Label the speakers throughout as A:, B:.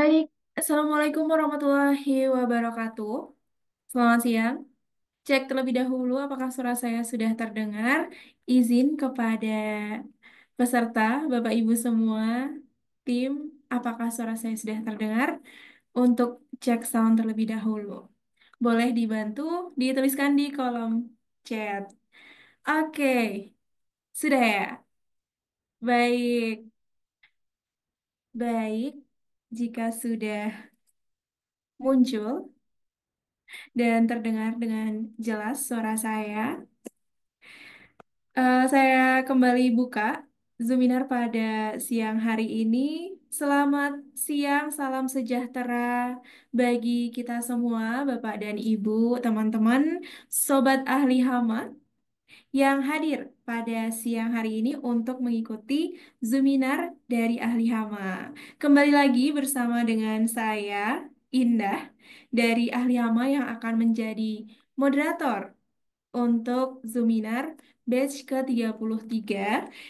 A: Baik, Assalamualaikum warahmatullahi wabarakatuh. Selamat siang. Cek terlebih dahulu apakah suara saya sudah terdengar. Izin kepada peserta, Bapak Ibu semua, tim, apakah suara saya sudah terdengar? Untuk cek sound terlebih dahulu. Boleh dibantu dituliskan di kolom chat. Oke, sudah ya? Baik, baik. Jika sudah muncul dan terdengar dengan jelas suara saya. Saya kembali buka Zoominar pada siang hari ini. Selamat siang, salam sejahtera bagi kita semua, Bapak dan Ibu, teman-teman, Sobat Ahli Hama yang hadir pada siang hari ini untuk mengikuti Zoominar dari Ahli Hama. Kembali lagi bersama dengan saya, Indah, dari Ahli Hama yang akan menjadi moderator untuk Zoominar batch ke-33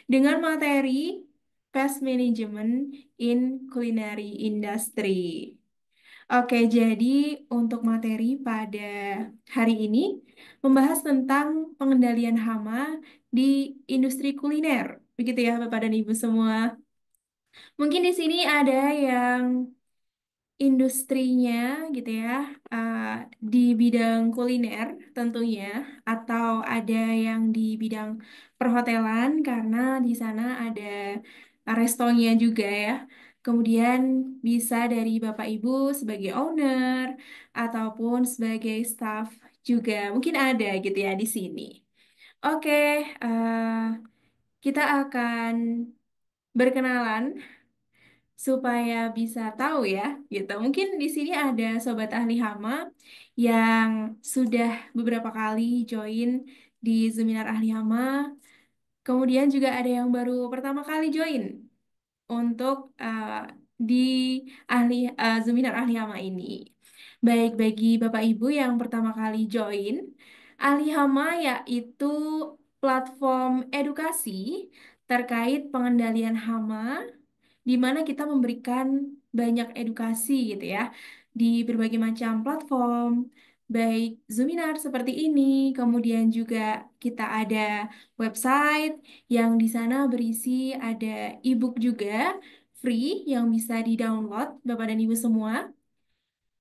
A: dengan materi Pest Management in Culinary Industry. Oke, jadi untuk materi pada hari ini membahas tentang pengendalian hama di industri kuliner. Begitu ya, Bapak dan Ibu semua. Mungkin di sini ada yang industrinya gitu ya, uh, di bidang kuliner tentunya, atau ada yang di bidang perhotelan karena di sana ada restonya juga ya. Kemudian bisa dari Bapak Ibu sebagai owner ataupun sebagai staff juga mungkin ada gitu ya di sini. Oke, uh, kita akan berkenalan supaya bisa tahu ya, gitu. Mungkin di sini ada sobat ahli hama yang sudah beberapa kali join di seminar ahli hama, kemudian juga ada yang baru pertama kali join untuk di seminar ahli hama ini. Baik bagi Bapak Ibu yang pertama kali join, ahli hama yaitu platform edukasi terkait pengendalian hama di mana kita memberikan banyak edukasi gitu ya di berbagai macam platform, baik Zoominar seperti ini, kemudian juga kita ada website yang di sana berisi ada ebook juga free yang bisa di-download Bapak dan Ibu semua.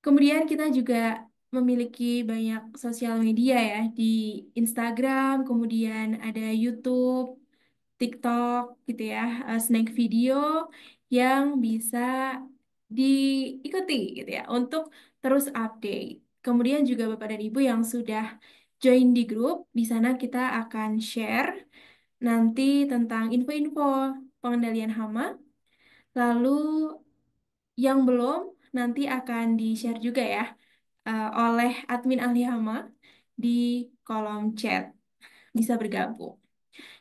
A: Kemudian kita juga memiliki banyak sosial media ya di Instagram, kemudian ada YouTube, TikTok gitu ya, snack video yang bisa diikuti gitu ya untuk terus update. Kemudian juga Bapak dan Ibu yang sudah join di grup, di sana kita akan share nanti tentang info-info pengendalian hama. Lalu yang belum nanti akan di-share juga ya oleh admin ahli hama di kolom chat. Bisa bergabung.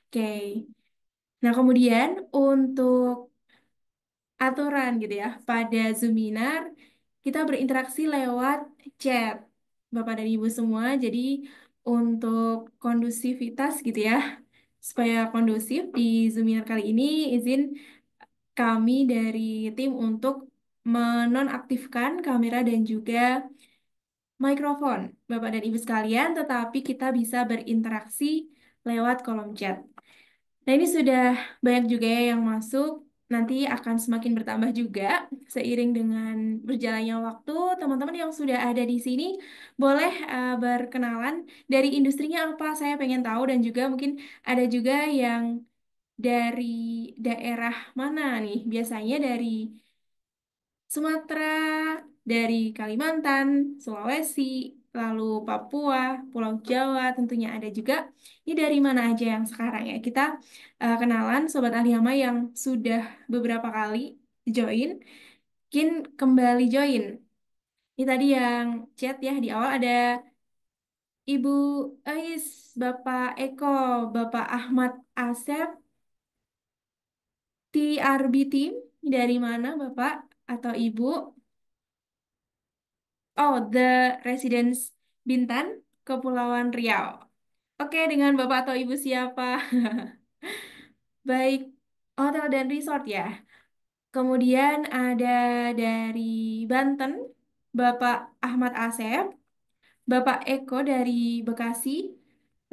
A: Oke. Nah, kemudian untuk aturan gitu ya, pada Zoominar kita berinteraksi lewat chat, Bapak dan Ibu semua. Jadi untuk kondusivitas gitu ya, supaya kondusif di Zoominar kali ini, izin kami dari tim untuk menonaktifkan kamera dan juga mikrofon Bapak dan Ibu sekalian, tetapi kita bisa berinteraksi lewat kolom chat. Nah, ini sudah banyak juga ya yang masuk. Nanti akan semakin bertambah juga seiring dengan berjalannya waktu. Teman-teman yang sudah ada di sini boleh berkenalan dari industrinya apa, saya pengen tahu. Dan juga mungkin ada juga yang dari daerah mana nih? Biasanya dari Sumatera, dari Kalimantan, Sulawesi, lalu Papua, Pulau Jawa tentunya ada juga. Ini dari mana aja yang sekarang ya? Kita kenalan Sobat Aliyama yang sudah beberapa kali join, mungkin kembali join. Ini tadi yang chat ya di awal ada Ibu Ais, Bapak Eko, Bapak Ahmad Asep, TRB Team. Dari mana Bapak atau Ibu? Oh, The Residence Bintan, Kepulauan Riau. Oke, dengan Bapak atau Ibu siapa? Baik, hotel dan resort ya. Kemudian ada dari Banten, Bapak Ahmad Asep, Bapak Eko dari Bekasi.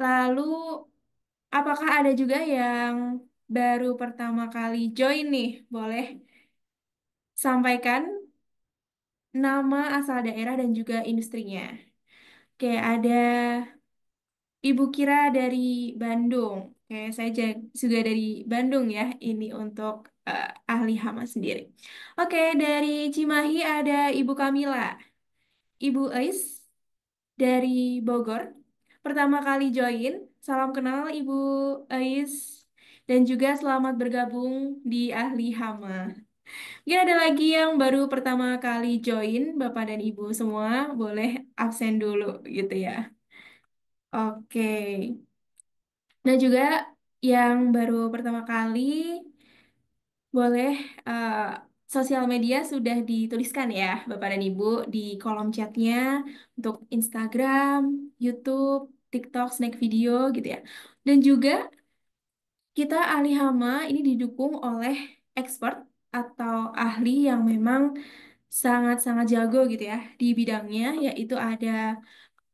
A: Lalu, apakah ada juga yang baru pertama kali join nih? Boleh sampaikan nama asal daerah dan juga industrinya. Oke, ada Ibu Kira dari Bandung. Oke, saya juga dari Bandung ya. Ini untuk ahli hama sendiri. Oke, dari Cimahi ada Ibu Kamila. Ibu Ais dari Bogor. Pertama kali join. Salam kenal Ibu Ais. Dan juga selamat bergabung di ahli hama. Mungkin ada lagi yang baru pertama kali join, Bapak dan Ibu semua, boleh absen dulu gitu ya. Oke. Nah juga yang baru pertama kali, boleh eh, sosial media sudah dituliskan ya, Bapak dan Ibu, di kolom chatnya untuk Instagram, YouTube, TikTok, Snack Video gitu ya. Dan juga kita ahli hama ini didukung oleh expert atau ahli yang memang sangat-sangat jago gitu ya di bidangnya, yaitu ada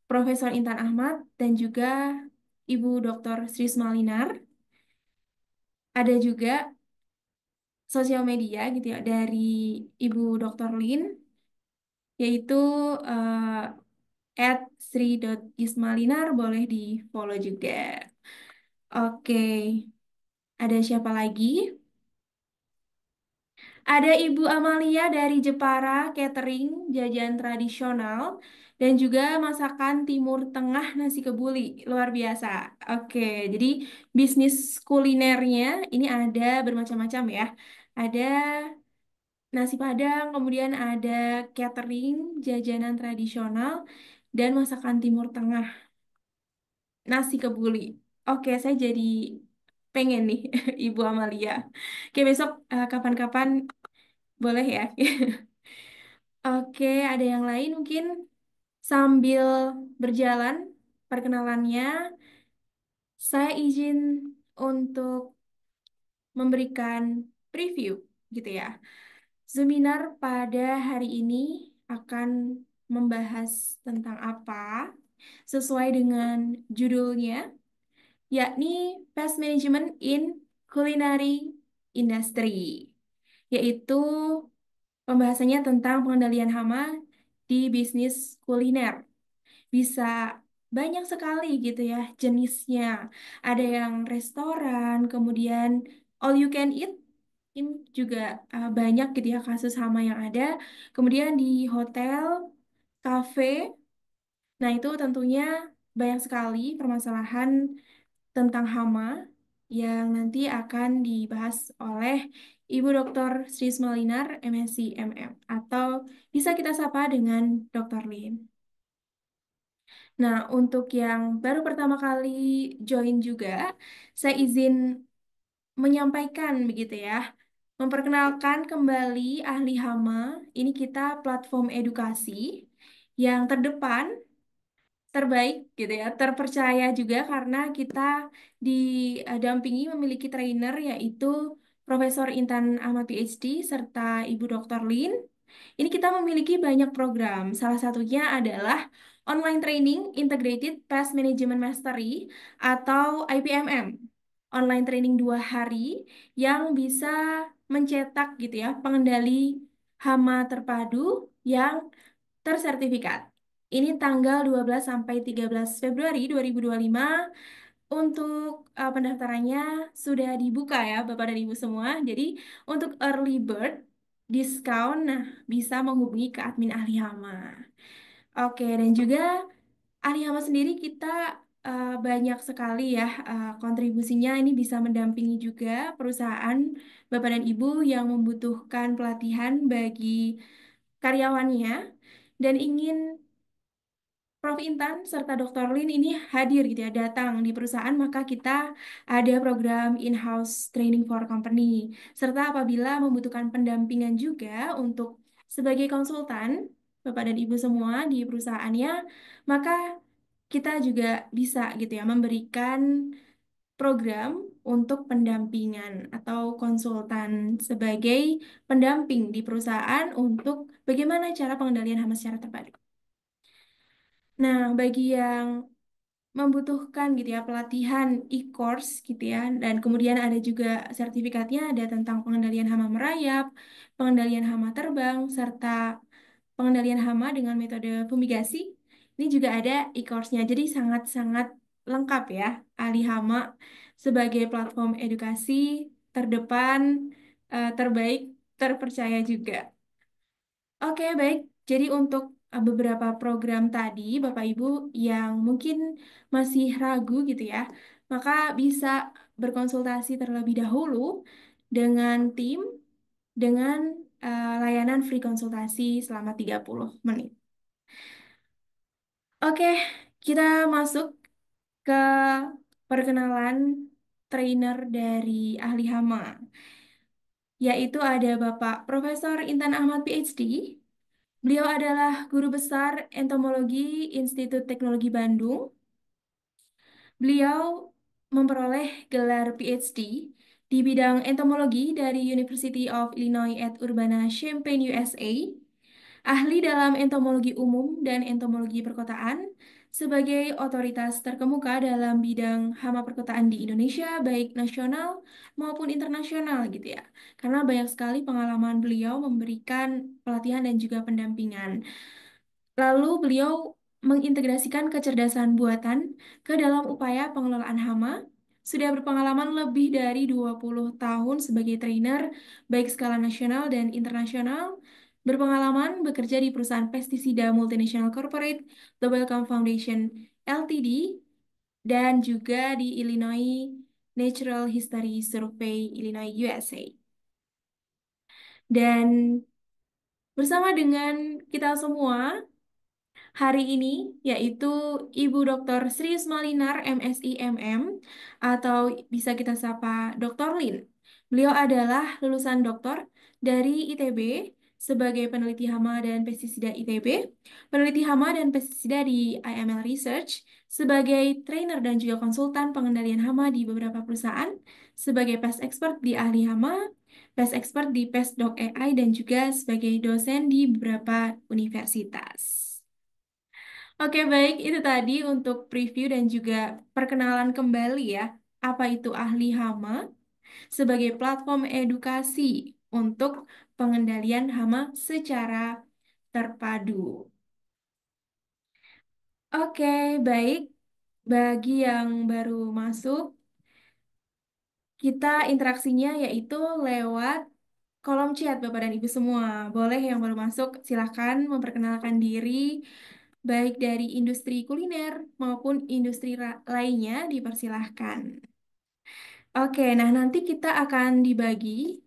A: Profesor Intan Ahmad dan juga Ibu Dr. Sri Smalinar. Ada juga sosial media gitu ya dari Ibu Dr. Lin, yaitu @sri.ismalinar, boleh di follow juga. Oke, ada siapa lagi? Ada Ibu Amalia dari Jepara Catering, jajan tradisional, dan juga masakan Timur Tengah nasi kebuli. Luar biasa. Oke, jadi bisnis kulinernya ini ada bermacam-macam ya. Ada nasi Padang, kemudian ada catering, jajanan tradisional, dan masakan Timur Tengah, nasi kebuli. Oke, saya jadi pengen nih, Ibu Amalia. Oke, besok kapan-kapan boleh ya. Oke, ada yang lain mungkin sambil berjalan perkenalannya, saya izin untuk memberikan preview gitu ya. Seminar pada hari ini akan membahas tentang apa sesuai dengan judulnya, yakni Pest Management in Culinary Industry, yaitu pembahasannya tentang pengendalian hama di bisnis kuliner. Bisa banyak sekali gitu ya jenisnya. Ada yang restoran, kemudian all you can eat, ini juga banyak gitu ya kasus hama yang ada. Kemudian di hotel, kafe, nah itu tentunya banyak sekali permasalahan tentang hama yang nanti akan dibahas oleh Ibu Dr. Sri Smalinar, MSc MM, atau bisa kita sapa dengan Dr. Lin. Nah, untuk yang baru pertama kali join juga, saya izin menyampaikan begitu ya. Memperkenalkan kembali Ahli Hama, ini kita platform edukasi yang terdepan, terbaik gitu ya, terpercaya juga karena kita didampingi memiliki trainer yaitu Profesor Intan Ahmad PhD serta Ibu Dr. Lin. Ini kita memiliki banyak program. Salah satunya adalah Online Training Integrated Pest Management Mastery atau IPMM. Online training 2 hari yang bisa mencetak gitu ya pengendali hama terpadu yang tersertifikat. Ini tanggal 12 sampai 13 Februari 2025. Untuk pendaftarannya sudah dibuka ya Bapak dan Ibu semua. Jadi untuk early bird diskon, nah bisa menghubungi ke admin ahli hama. Oke, dan juga ahli hama sendiri kita banyak sekali ya kontribusinya, ini bisa mendampingi juga perusahaan Bapak dan Ibu yang membutuhkan pelatihan bagi karyawannya dan ingin Prof. Intan serta Dr. Lin ini hadir gitu ya, datang di perusahaan, maka kita ada program in-house training for company. Serta apabila membutuhkan pendampingan juga untuk sebagai konsultan, Bapak dan Ibu semua di perusahaannya, maka kita juga bisa gitu ya memberikan program untuk pendampingan atau konsultan sebagai pendamping di perusahaan untuk bagaimana cara pengendalian hama secara terpadu. Nah, bagi yang membutuhkan gitu ya pelatihan e-course gitu ya, dan kemudian ada juga sertifikatnya, ada tentang pengendalian hama merayap, pengendalian hama terbang, serta pengendalian hama dengan metode fumigasi. Ini juga ada e-course-nya, jadi sangat-sangat lengkap ya. Ali Hama sebagai platform edukasi terdepan, terbaik, terpercaya juga. Oke, baik. Jadi untuk beberapa program tadi, Bapak Ibu yang mungkin masih ragu gitu ya, maka bisa berkonsultasi terlebih dahulu dengan tim dengan layanan free konsultasi selama 30 menit. Oke, kita masuk ke perkenalan trainer dari ahli hama, yaitu ada Bapak Profesor Intan Ahmad PhD. Beliau adalah guru besar entomologi Institut Teknologi Bandung. Beliau memperoleh gelar PhD di bidang entomologi dari University of Illinois at Urbana-Champaign, USA, ahli dalam entomologi umum dan entomologi perkotaan sebagai otoritas terkemuka dalam bidang hama perkotaan di Indonesia, baik nasional maupun internasional gitu ya. Karena banyak sekali pengalaman beliau memberikan pelatihan dan juga pendampingan. Lalu beliau mengintegrasikan kecerdasan buatan ke dalam upaya pengelolaan hama. Sudah berpengalaman lebih dari 20 tahun sebagai trainer, baik skala nasional dan internasional. Berpengalaman bekerja di perusahaan pestisida multinational corporate, The Wellcome Foundation Ltd, dan juga di Illinois Natural History Survey, Illinois, USA. Dan bersama dengan kita semua hari ini, yaitu Ibu Dr. Sri Malinar, MSI MM, atau bisa kita sapa Dr. Lin. Beliau adalah lulusan doktor dari ITB sebagai peneliti hama dan pestisida ITB, peneliti hama dan pestisida di IML Research, sebagai trainer dan juga konsultan pengendalian hama di beberapa perusahaan, sebagai pest expert di ahli hama, pest expert di Pestdoc AI, dan juga sebagai dosen di beberapa universitas. Oke, baik. Itu tadi untuk preview dan juga perkenalan kembali ya. Apa itu ahli hama sebagai platform edukasi untuk pengendalian hama secara terpadu. Oke, baik. Bagi yang baru masuk, kita interaksinya yaitu lewat kolom chat Bapak dan Ibu semua. Boleh yang baru masuk, silakan memperkenalkan diri, baik dari industri kuliner maupun industri lainnya dipersilahkan. Oke, nah nanti kita akan dibagi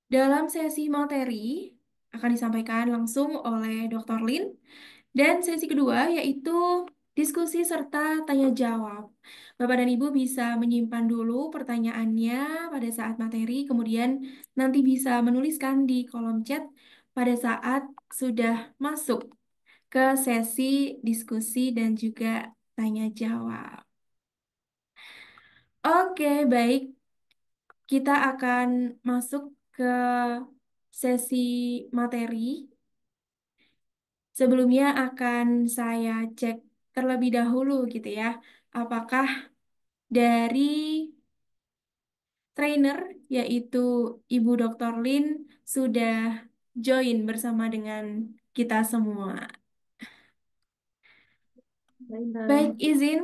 A: dalam sesi materi akan disampaikan langsung oleh Dr. Lin, dan sesi kedua yaitu diskusi serta tanya jawab. Bapak dan Ibu bisa menyimpan dulu pertanyaannya pada saat materi, kemudian nanti bisa menuliskan di kolom chat pada saat sudah masuk ke sesi diskusi dan juga tanya jawab. Oke, baik. Kita akan masuk ke sesi materi. Sebelumnya akan saya cek terlebih dahulu gitu ya. Apakah dari trainer yaitu Ibu Dr. Lin sudah join bersama dengan kita semua.
B: Baik,
A: Baik,
B: Mbak.
A: izin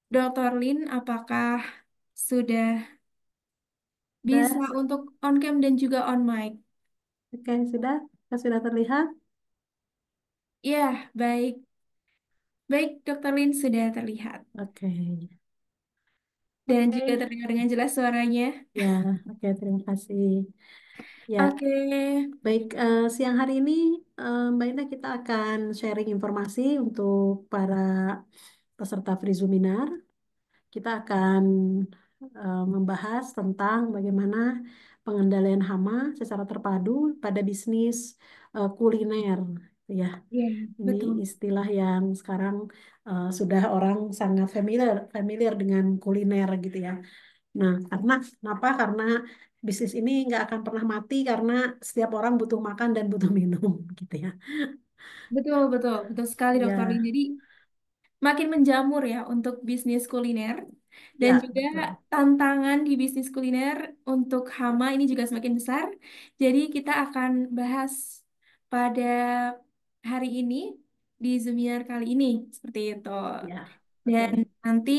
A: Dr. Lin, apakah sudah bisa
B: Sudah?
A: untuk on cam dan juga on mic?
B: Oke, sudah? Sudah terlihat?
A: Ya, baik. Baik, Dr. Lin sudah terlihat.
B: Oke.
A: Dan
B: Oke.
A: juga terdengar dengan jelas suaranya.
B: Ya, oke, terima kasih. Ya,
A: Oke.
B: baik, siang hari ini Mbak Indah kita akan sharing informasi untuk para peserta free Zoominar. Kita akan membahas tentang bagaimana pengendalian hama secara terpadu pada bisnis kuliner. Ya,
A: Ya,
B: ini
A: betul.
B: istilah yang sekarang sudah orang sangat familiar familiar dengan kuliner gitu ya. Nah, karena kenapa? Karena bisnis ini nggak akan pernah mati karena setiap orang butuh makan dan butuh minum, gitu ya.
A: Betul, betul, betul sekali Dokter Lin.
B: Ya,
A: Jadi makin menjamur ya untuk bisnis kuliner dan
B: ya,
A: juga
B: betul.
A: tantangan di bisnis kuliner untuk hama ini juga semakin besar. Jadi kita akan bahas pada hari ini di Zoominar kali ini seperti itu.
B: Ya,
A: Dan
B: oke.
A: nanti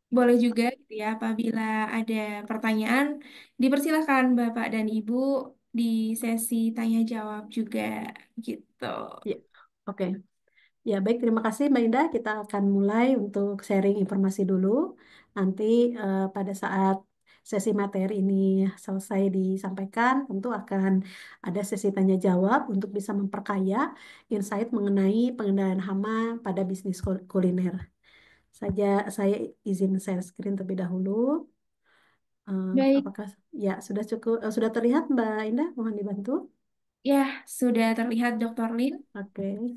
A: boleh juga gitu ya apabila ada pertanyaan dipersilahkan Bapak dan Ibu di sesi tanya jawab juga gitu.
B: Ya, oke. Ya, baik. Terima kasih, Mbak Indah. Kita akan mulai untuk sharing informasi dulu. Nanti pada saat sesi materi ini selesai disampaikan, tentu akan ada sesi tanya jawab untuk bisa memperkaya insight mengenai pengendalian hama pada bisnis kuliner. Saya izin share screen terlebih dahulu.
A: Baik,
B: Apakah ya sudah cukup sudah terlihat Mbak Indah? Mohon dibantu.
A: ya sudah terlihat Dr. Lin.
B: Oke.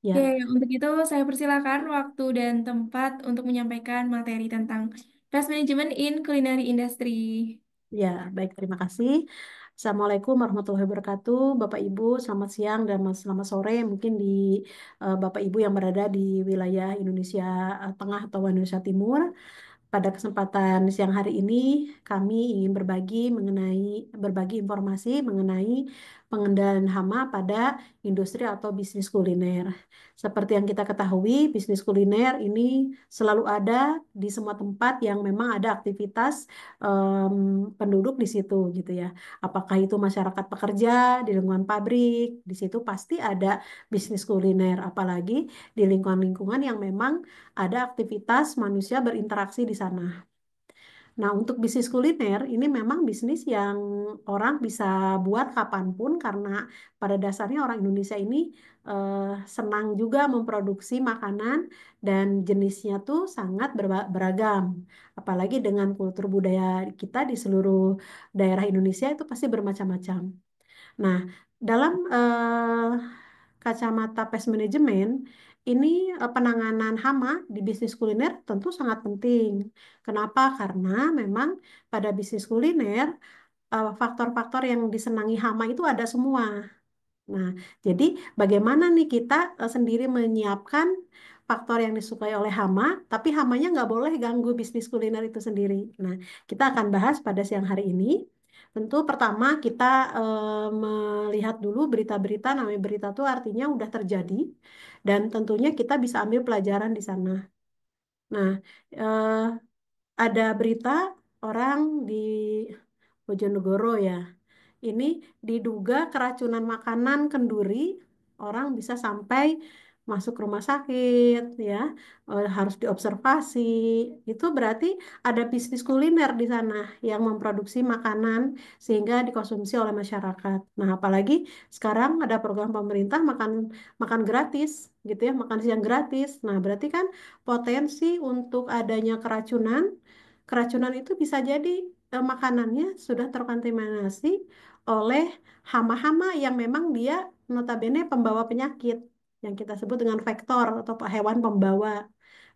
A: Oke,
B: Ya,
A: untuk itu saya persilakan waktu dan tempat untuk menyampaikan materi tentang Fast Management in Culinary Industry.
B: ya, baik, terima kasih. Assalamualaikum warahmatullahi wabarakatuh. Bapak Ibu, selamat siang dan selamat sore. Mungkin di Bapak Ibu yang berada di wilayah Indonesia Tengah atau Indonesia Timur. Pada kesempatan siang hari ini, kami ingin berbagi informasi mengenai pengendalian hama pada industri atau bisnis kuliner. Seperti yang kita ketahui, bisnis kuliner ini selalu ada di semua tempat yang memang ada aktivitas penduduk di situ, gitu ya. Apakah itu masyarakat pekerja di lingkungan pabrik, di situ pasti ada bisnis kuliner, apalagi di lingkungan-lingkungan yang memang ada aktivitas manusia berinteraksi di sana. Nah, untuk bisnis kuliner ini memang bisnis yang orang bisa buat kapanpun karena pada dasarnya orang Indonesia ini senang juga memproduksi makanan dan jenisnya tuh sangat beragam. Apalagi dengan kultur budaya kita di seluruh daerah Indonesia itu pasti bermacam-macam. Nah, dalam kacamata pest management, ini penanganan hama di bisnis kuliner tentu sangat penting. Kenapa? Karena memang pada bisnis kuliner faktor-faktor yang disenangi hama itu ada semua. Nah, jadi bagaimana nih kita sendiri menyiapkan faktor yang disukai oleh hama, tapi hamanya nggak boleh ganggu bisnis kuliner itu sendiri. Nah, kita akan bahas pada siang hari ini. Tentu pertama kita melihat dulu berita-berita, namanya berita itu artinya udah terjadi, dan tentunya kita bisa ambil pelajaran di sana. Nah, eh, ada berita orang di Bojonegoro ya. Ini diduga keracunan makanan kenduri, orang bisa sampai masuk rumah sakit, ya, harus diobservasi. Itu berarti ada bisnis kuliner di sana yang memproduksi makanan sehingga dikonsumsi oleh masyarakat. Nah, apalagi sekarang ada program pemerintah makan makan gratis, gitu ya, makan siang gratis. Nah, berarti kan potensi untuk adanya keracunan, keracunan itu bisa jadi makanannya sudah terkontaminasi oleh hama-hama yang memang dia notabene pembawa penyakit yang kita sebut dengan vektor atau hewan pembawa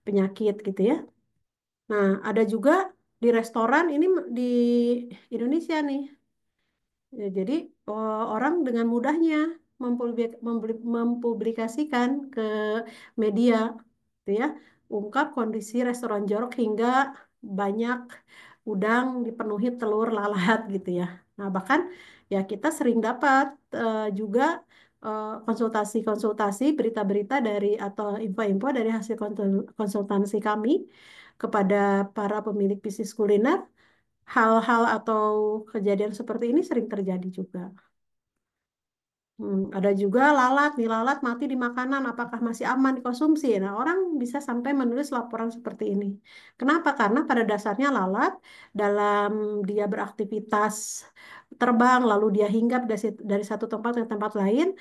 B: penyakit gitu ya. Nah, ada juga di restoran ini di Indonesia nih. Ya, jadi orang dengan mudahnya mempublikasikan ke media, gitu ya, ungkap kondisi restoran jorok hingga banyak udang dipenuhi telur lalat gitu ya. Nah bahkan ya kita sering dapat juga konsultasi-konsultasi, berita-berita dari atau info-info dari hasil konsultasi kami kepada para pemilik bisnis kuliner. Hal-hal atau kejadian seperti ini sering terjadi juga. Ada juga lalat, nih lalat mati di makanan, apakah masih aman dikonsumsi? Nah, orang bisa sampai menulis laporan seperti ini. Kenapa? Karena pada dasarnya lalat dalam dia beraktivitas terbang, lalu dia hinggap dari satu tempat ke tempat lain,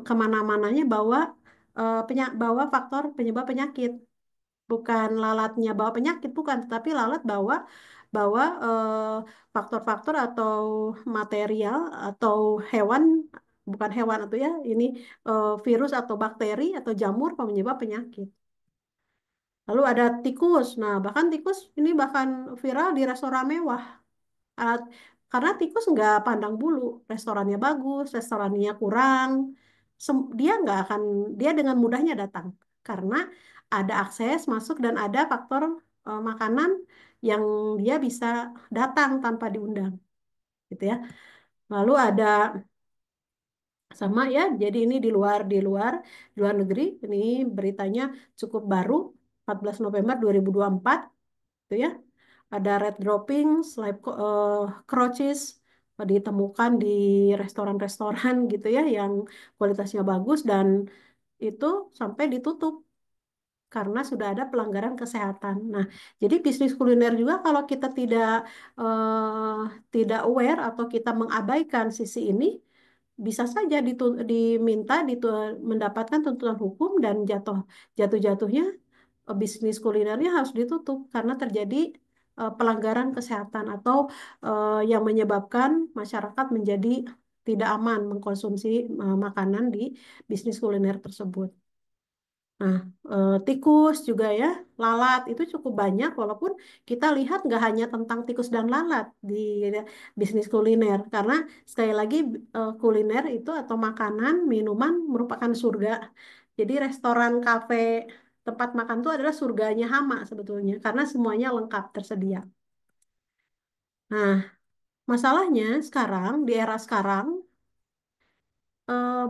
B: kemana-mananya bawa faktor penyebab penyakit. Bukan lalatnya bawa penyakit, bukan, tetapi lalat bawa bawa faktor-faktor atau material atau hewan, bukan hewan atau ya ini virus atau bakteri atau jamur penyebab penyakit. Lalu ada tikus. Nah, bahkan tikus ini bahkan viral di restoran mewah. Alat- karena tikus nggak pandang bulu, restorannya bagus, restorannya kurang, dia nggak akan, dia dengan mudahnya datang karena ada akses masuk dan ada faktor makanan yang dia bisa datang tanpa diundang, gitu ya. Lalu ada sama ya, jadi ini di luar negeri, ini beritanya cukup baru, 14 November 2024, gitu ya. Ada red dropping, crotches ditemukan di restoran-restoran gitu ya yang kualitasnya bagus dan itu sampai ditutup karena sudah ada pelanggaran kesehatan. Nah, jadi bisnis kuliner juga kalau kita tidak aware atau kita mengabaikan sisi ini, bisa saja diminta mendapatkan tuntutan hukum dan jatuh-jatuhnya bisnis kulinernya harus ditutup karena terjadi pelanggaran kesehatan atau yang menyebabkan masyarakat menjadi tidak aman mengkonsumsi makanan di bisnis kuliner tersebut. Nah, tikus juga ya, lalat itu cukup banyak walaupun kita lihat nggak hanya tentang tikus dan lalat di bisnis kuliner karena sekali lagi kuliner itu atau makanan, minuman merupakan surga. Jadi restoran, kafe, tempat makan itu adalah surganya hama sebetulnya karena semuanya lengkap tersedia. Nah, masalahnya sekarang di era sekarang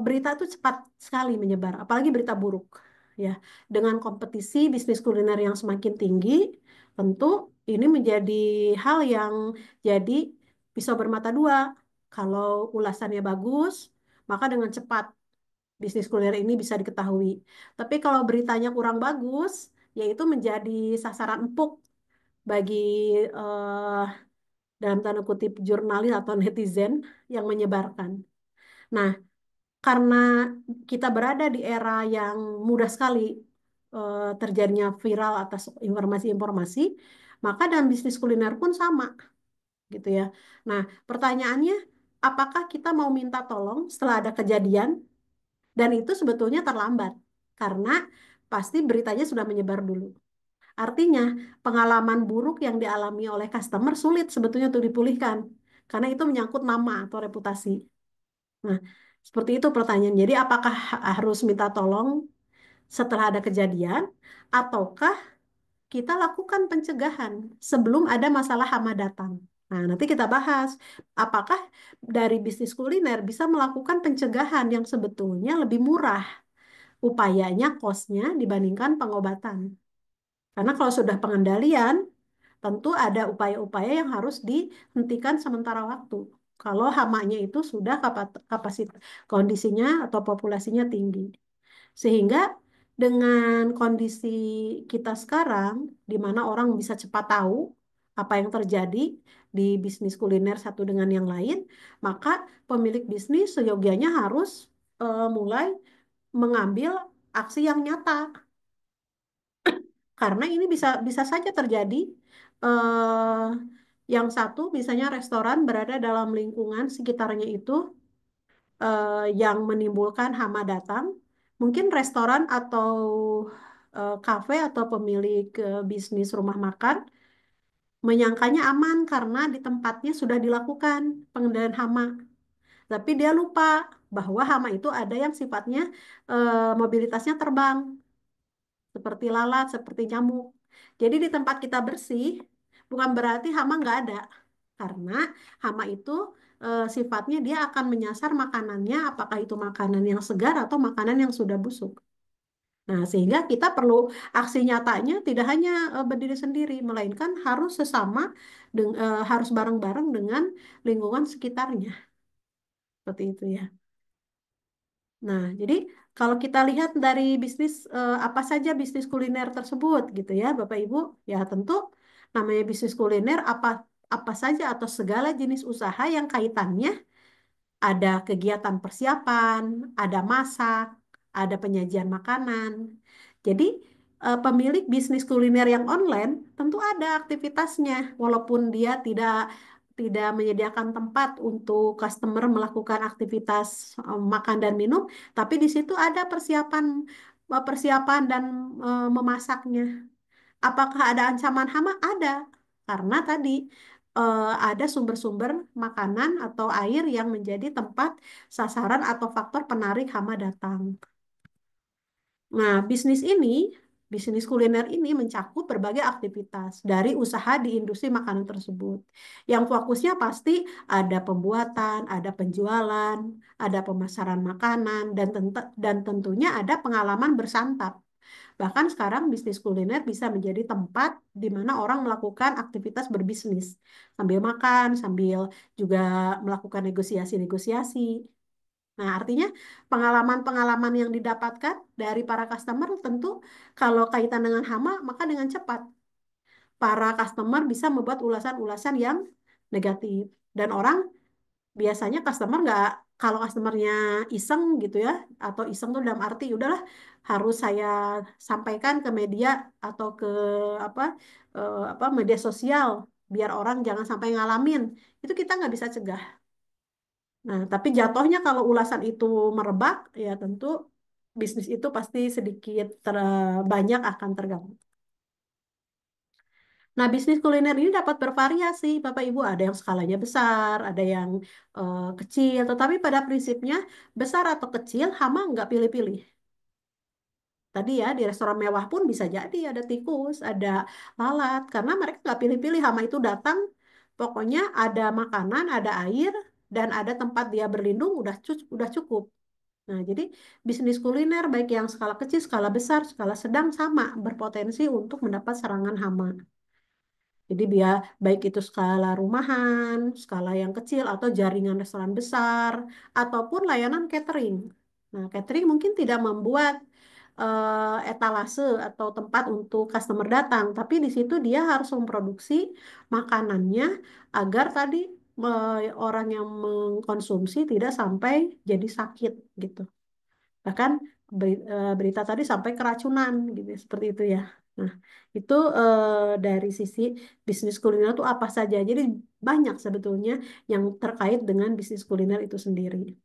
B: berita itu cepat sekali menyebar, apalagi berita buruk. Ya, dengan kompetisi bisnis kuliner yang semakin tinggi, tentu ini menjadi hal yang jadi pisau bermata dua. Kalau ulasannya bagus, maka dengan cepat bisnis kuliner ini bisa diketahui. Tapi kalau beritanya kurang bagus, yaitu menjadi sasaran empuk bagi eh, dalam tanda kutip jurnalis atau netizen yang menyebarkan. Nah, karena kita berada di era yang mudah sekali terjadinya viral atas informasi-informasi, maka dalam bisnis kuliner pun sama, gitu ya. Nah, pertanyaannya, apakah kita mau minta tolong setelah ada kejadian? Dan itu sebetulnya terlambat, karena pasti beritanya sudah menyebar dulu. Artinya, pengalaman buruk yang dialami oleh customer sulit sebetulnya untuk dipulihkan, karena itu menyangkut nama atau reputasi. Nah, seperti itu pertanyaan. Jadi, apakah harus minta tolong setelah ada kejadian, ataukah kita lakukan pencegahan sebelum ada masalah hama datang? Nah, nanti kita bahas apakah dari bisnis kuliner bisa melakukan pencegahan yang sebetulnya lebih murah upayanya, kosnya dibandingkan pengobatan. Karena kalau sudah pengendalian, tentu ada upaya-upaya yang harus dihentikan sementara waktu. Kalau hamanya itu sudah kapasitas kondisinya atau populasinya tinggi. Sehingga dengan kondisi kita sekarang, di mana orang bisa cepat tahu apa yang terjadi di bisnis kuliner satu dengan yang lain, maka pemilik bisnis seyogianya harus mulai mengambil aksi yang nyata. Karena ini bisa bisa saja terjadi eh, yang satu misalnya restoran berada dalam lingkungan sekitarnya itu yang menimbulkan hama datang, mungkin restoran atau kafe atau pemilik bisnis rumah makan menyangkanya aman karena di tempatnya sudah dilakukan pengendalian hama. Tapi dia lupa bahwa hama itu ada yang sifatnya mobilitasnya terbang, seperti lalat, seperti nyamuk. Jadi di tempat kita bersih, bukan berarti hama nggak ada. Karena hama itu sifatnya dia akan menyasar makanannya, apakah itu makanan yang segar atau makanan yang sudah busuk. Nah, sehingga kita perlu aksi nyatanya tidak hanya berdiri sendiri, melainkan harus sesama, harus bareng-bareng dengan lingkungan sekitarnya. Seperti itu ya. Nah, jadi kalau kita lihat dari bisnis apa saja bisnis kuliner tersebut gitu ya, Bapak Ibu, ya tentu namanya bisnis kuliner apa apa saja atau segala jenis usaha yang kaitannya ada kegiatan persiapan, ada masak, ada penyajian makanan. Jadi pemilik bisnis kuliner yang online tentu ada aktivitasnya, walaupun dia tidak menyediakan tempat untuk customer melakukan aktivitas makan dan minum, tapi di situ ada persiapan persiapan dan memasaknya. Apakah ada ancaman hama? Ada. Karena tadi ada sumber-sumber makanan atau air yang menjadi tempat sasaran atau faktor penarik hama datang. Nah, bisnis kuliner ini mencakup berbagai aktivitas dari usaha di industri makanan tersebut. Yang fokusnya pasti ada pembuatan, ada penjualan, ada pemasaran makanan, dan tentunya ada pengalaman bersantap. Bahkan sekarang bisnis kuliner bisa menjadi tempat di mana orang melakukan aktivitas berbisnis, sambil makan, sambil juga melakukan negosiasi-negosiasi. Nah, artinya pengalaman-pengalaman yang didapatkan dari para customer tentu kalau kaitan dengan hama, maka dengan cepat para customer bisa membuat ulasan-ulasan yang negatif. Dan orang biasanya customer nggak, kalau customernya iseng gitu ya, atau iseng tuh dalam arti udahlah harus saya sampaikan ke media atau ke apa media sosial biar orang jangan sampai ngalamin, itu kita nggak bisa cegah. Nah, tapi jatuhnya kalau ulasan itu merebak, ya tentu bisnis itu pasti sedikit banyak akan terganggu. Nah, bisnis kuliner ini dapat bervariasi, Bapak Ibu. Ada yang skalanya besar, ada yang kecil. Tetapi pada prinsipnya, besar atau kecil, Hama nggak pilih-pilih. Tadi ya, di restoran mewah pun bisa jadi ada tikus, ada lalat. Karena mereka nggak pilih-pilih, Hama itu datang. Pokoknya ada makanan, ada air, dan ada tempat dia berlindung, udah cukup. Nah, jadi bisnis kuliner baik yang skala kecil, skala besar, skala sedang sama berpotensi untuk mendapat serangan hama. Jadi biar baik itu skala rumahan, skala yang kecil atau jaringan restoran besar ataupun layanan catering. Nah, catering mungkin tidak membuat etalase atau tempat untuk customer datang, tapi di situ dia harus memproduksi makanannya agar tadi orang yang mengkonsumsi tidak sampai jadi sakit gitu. Bahkan berita tadi sampai keracunan gitu, seperti itu ya. Nah, itu dari sisi bisnis kuliner itu apa saja. Jadi banyak sebetulnya yang terkait dengan bisnis kuliner itu sendiri.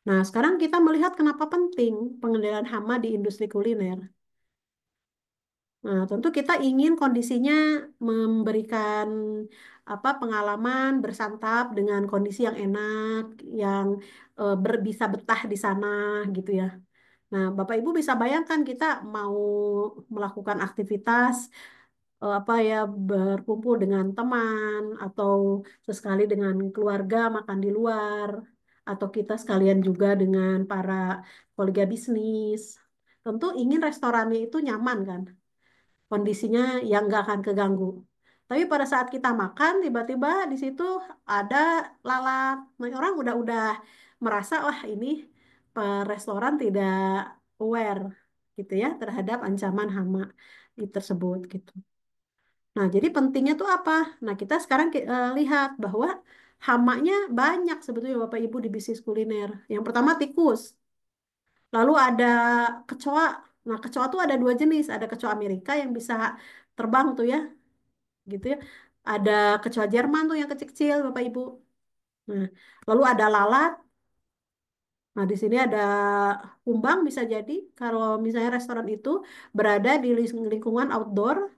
B: Nah, sekarang kita melihat kenapa penting pengendalian hama di industri kuliner. Nah, tentu kita ingin kondisinya memberikan pengalaman bersantap dengan kondisi yang enak, yang bisa betah di sana gitu ya. Nah, Bapak Ibu bisa bayangkan kita mau melakukan aktivitas berkumpul dengan teman atau sesekali dengan keluarga makan di luar atau kita sekalian juga dengan para kolega bisnis. Tentu ingin restorannya itu nyaman kan, kondisinya yang nggak akan keganggu. Tapi pada saat kita makan, tiba-tiba di situ ada lalat. Nah, orang udah merasa, wah ini restoran tidak aware gitu ya terhadap ancaman hama tersebut gitu. Nah, jadi pentingnya tuh apa? Nah, kita sekarang lihat bahwa hamanya banyak sebetulnya Bapak Ibu di bisnis kuliner. Yang pertama tikus, lalu ada kecoa. Nah, kecoa tuh ada dua jenis, ada kecoa Amerika yang bisa terbang tuh ya, gitu ya. Ada kecoa Jerman tuh yang kecil-kecil, Bapak Ibu. Nah, lalu ada lalat. Nah, di sini ada kumbang bisa jadi kalau misalnya restoran itu berada di lingkungan outdoor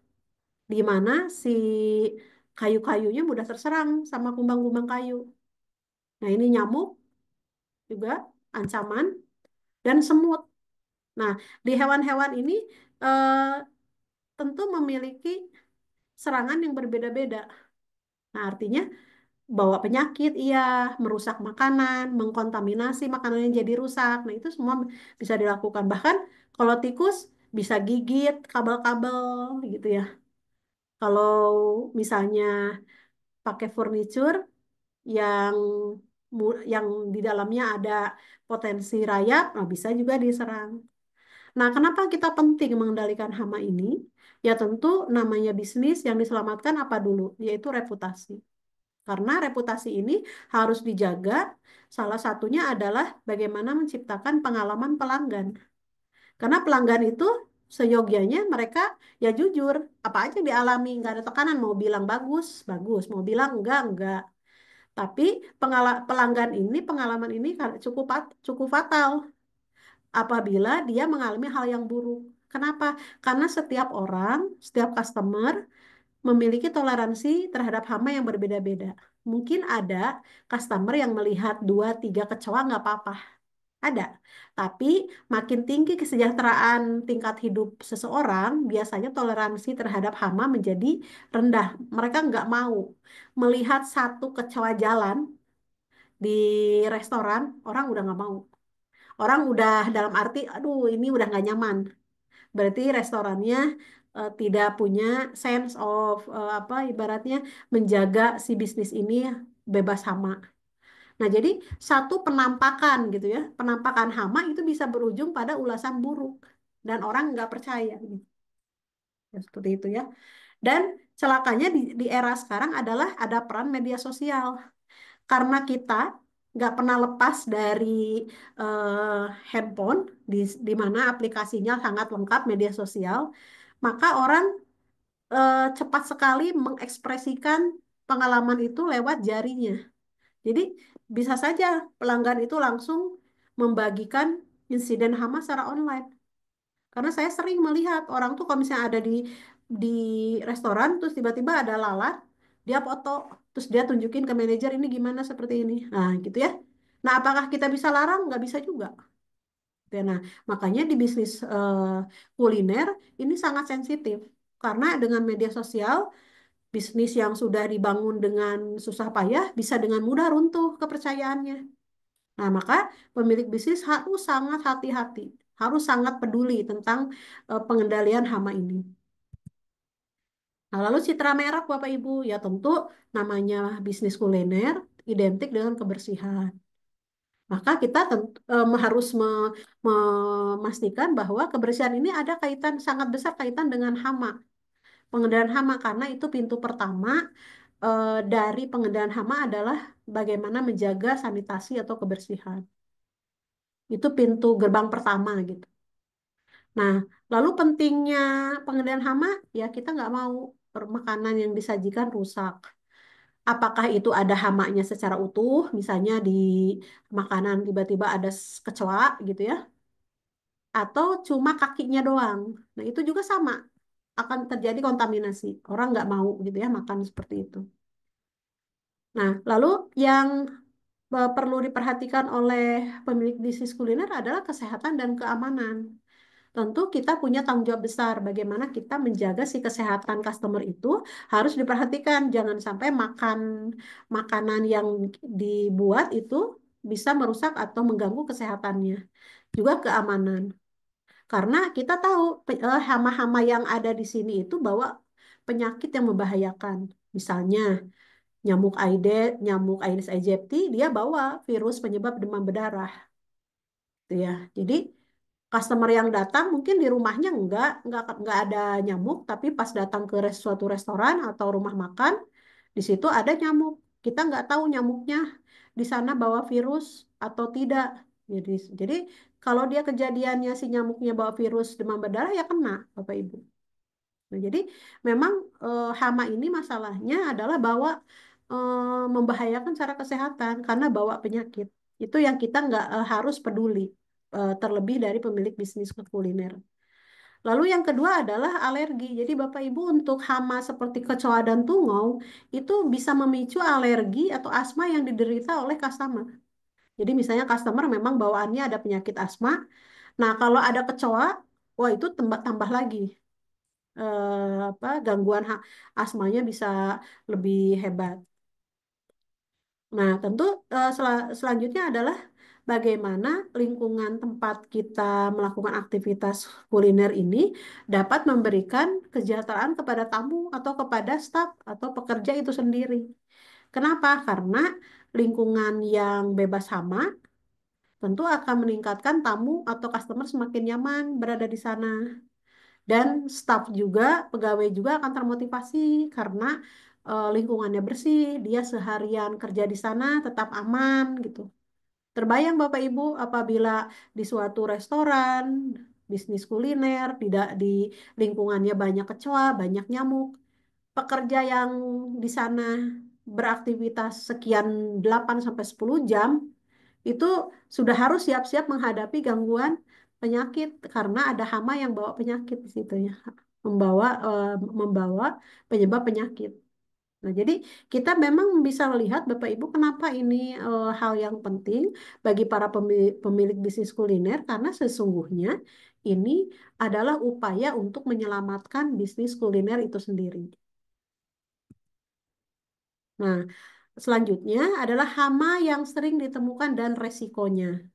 B: di mana si kayu-kayunya mudah terserang sama kumbang-kumbang kayu. Nah, ini nyamuk juga ancaman dan semut. Nah, di hewan-hewan ini eh, tentu memiliki serangan yang berbeda-beda. Nah, artinya bawa penyakit, iya, merusak makanan, mengkontaminasi makanan yang jadi rusak. Nah, itu semua bisa dilakukan. Bahkan kalau tikus bisa gigit kabel-kabel gitu ya. Kalau misalnya pakai furniture yang yang di dalamnya ada potensi rayap, nah bisa juga diserang. Nah, kenapa kita penting mengendalikan hama ini? Ya tentu namanya bisnis yang diselamatkan apa dulu? Yaitu reputasi. Karena reputasi ini harus dijaga. Salah satunya adalah bagaimana menciptakan pengalaman pelanggan. Karena pelanggan itu seyogianya mereka ya jujur, apa aja dialami, nggak ada tekanan. Mau bilang bagus, bagus. Mau bilang enggak. Tapi pelanggan ini, pengalaman ini cukup fatal apabila dia mengalami hal yang buruk. Kenapa? Karena setiap orang, setiap customer memiliki toleransi terhadap hama yang berbeda-beda. Mungkin ada customer yang melihat dua, tiga kecoa nggak apa-apa. Ada. Tapi makin tinggi kesejahteraan tingkat hidup seseorang, biasanya toleransi terhadap hama menjadi rendah. Mereka nggak mau melihat satu kecoa jalan di restoran, orang udah nggak mau. Orang udah dalam arti, aduh ini udah nggak nyaman. Berarti restorannya tidak punya sense of apa ibaratnya menjaga si bisnis ini bebas hama. Nah, jadi satu penampakan gitu ya, penampakan hama itu bisa berujung pada ulasan buruk dan orang nggak percaya gitu. Ya, seperti itu ya. Dan celakanya di era sekarang adalah ada peran media sosial. Karena kita nggak pernah lepas dari eh, handphone di mana aplikasinya sangat lengkap media sosial, maka orang cepat sekali mengekspresikan pengalaman itu lewat jarinya. Jadi bisa saja pelanggan itu langsung membagikan insiden hama secara online. Karena saya sering melihat orang tuh kalau misalnya ada di restoran terus tiba-tiba ada lalat, dia foto, terus dia tunjukin ke manajer ini gimana seperti ini. Nah, gitu ya. Nah, apakah kita bisa larang? Nggak bisa juga. Ya, nah, makanya di bisnis kuliner ini sangat sensitif. Karena dengan media sosial, bisnis yang sudah dibangun dengan susah payah bisa dengan mudah runtuh kepercayaannya. Nah, maka pemilik bisnis harus sangat hati-hati, harus sangat peduli tentang pengendalian hama ini. Nah, lalu citra merek Bapak Ibu, ya tentu namanya bisnis kuliner identik dengan kebersihan. Maka kita harus memastikan bahwa kebersihan ini ada kaitan sangat besar kaitan dengan hama, pengendalian hama karena itu pintu pertama dari pengendalian hama adalah bagaimana menjaga sanitasi atau kebersihan. Itu pintu gerbang pertama gitu. Nah, lalu pentingnya pengendalian hama, ya kita nggak mau makanan yang disajikan rusak. Apakah itu ada hamanya secara utuh, misalnya di makanan tiba-tiba ada kecoa gitu ya, atau cuma kakinya doang. Nah, itu juga sama, akan terjadi kontaminasi. Orang nggak mau gitu ya makan seperti itu. Nah, lalu yang perlu diperhatikan oleh pemilik bisnis kuliner adalah kesehatan dan keamanan. Tentu kita punya tanggung jawab besar bagaimana kita menjaga si kesehatan customer itu harus diperhatikan. Jangan sampai makan makanan yang dibuat itu bisa merusak atau mengganggu kesehatannya. Juga keamanan. Karena kita tahu hama-hama yang ada di sini itu bawa penyakit yang membahayakan. Misalnya nyamuk Aedes aegypti, dia bawa virus penyebab demam berdarah. Gitu ya. Jadi customer yang datang mungkin di rumahnya enggak ada nyamuk, tapi pas datang ke suatu restoran atau rumah makan, di situ ada nyamuk. Kita nggak tahu nyamuknya di sana bawa virus atau tidak. Jadi kalau dia kejadiannya si nyamuknya bawa virus demam berdarah ya kena, Bapak Ibu. Nah, jadi memang hama ini masalahnya adalah bawa membahayakan secara kesehatan karena bawa penyakit. Itu yang kita nggak harus peduli, terlebih dari pemilik bisnis kuliner. Lalu yang kedua adalah alergi. Jadi Bapak Ibu untuk hama seperti kecoa dan tungau itu bisa memicu alergi atau asma yang diderita oleh customer. Jadi misalnya customer memang bawaannya ada penyakit asma. Nah, kalau ada kecoa, wah itu tambah lagi apa gangguan asmanya bisa lebih hebat. Nah, tentu selanjutnya adalah bagaimana lingkungan tempat kita melakukan aktivitas kuliner ini dapat memberikan kesejahteraan kepada tamu atau kepada staf atau pekerja itu sendiri. Kenapa? Karena lingkungan yang bebas hama tentu akan meningkatkan tamu atau customer semakin nyaman berada di sana. Dan staf juga, pegawai juga akan termotivasi karena lingkungannya bersih, dia seharian kerja di sana tetap aman gitu. Terbayang Bapak Ibu apabila di suatu restoran, bisnis kuliner, tidak di lingkungannya banyak kecoa, banyak nyamuk, pekerja yang di sana beraktivitas sekian 8 sampai 10 jam itu sudah harus siap-siap menghadapi gangguan penyakit karena ada hama yang bawa penyakit di situ ya, membawa penyebab penyakit. Nah, jadi kita memang bisa melihat Bapak Ibu kenapa ini hal yang penting bagi para pemilik bisnis kuliner karena sesungguhnya ini adalah upaya untuk menyelamatkan bisnis kuliner itu sendiri. Nah, selanjutnya adalah hama yang sering ditemukan dan resikonya.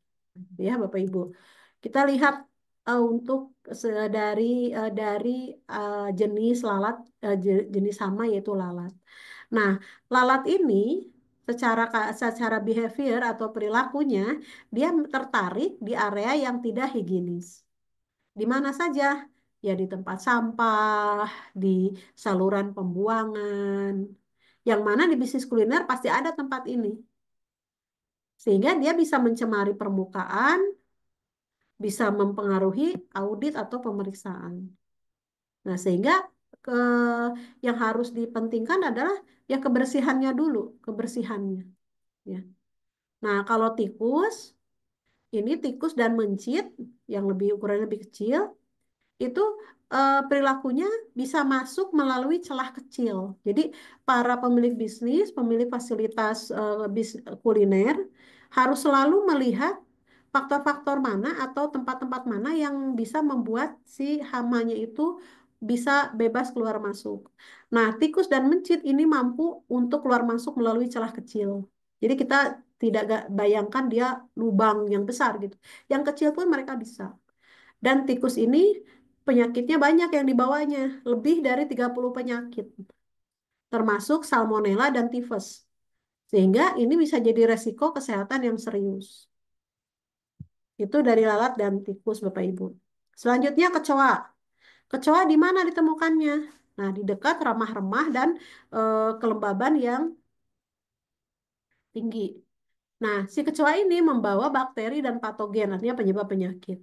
B: Ya, Bapak Ibu. Kita lihat untuk dari jenis lalat jenis hama yaitu lalat. Nah, lalat ini secara behavior atau perilakunya dia tertarik di area yang tidak higienis. Di mana saja? Ya di tempat sampah, di saluran pembuangan. Yang mana di bisnis kuliner pasti ada tempat ini. Sehingga dia bisa mencemari permukaan, bisa mempengaruhi audit atau pemeriksaan. Nah, sehingga ke, yang harus dipentingkan adalah ya kebersihannya dulu, kebersihannya. Ya. Nah, kalau tikus, ini tikus dan mencit yang lebih ukurannya lebih kecil, itu perilakunya bisa masuk melalui celah kecil. Jadi para pemilik bisnis, pemilik fasilitas kuliner harus selalu melihat faktor-faktor mana atau tempat-tempat mana yang bisa membuat si hamanya itu bisa bebas keluar masuk. Nah, tikus dan mencit ini mampu untuk keluar masuk melalui celah kecil. Jadi kita tidak bayangkan dia lubang yang besar gitu. Yang kecil pun mereka bisa. Dan tikus ini penyakitnya banyak yang dibawanya, lebih dari 30 penyakit, termasuk salmonella dan tifus. Sehingga ini bisa jadi resiko kesehatan yang serius. Itu dari lalat dan tikus, Bapak Ibu. Selanjutnya kecoa. Kecoa di mana ditemukannya? Nah, di dekat remah-remah dan kelembaban yang tinggi. Nah, si kecoa ini membawa bakteri dan patogen, artinya penyebab penyakit.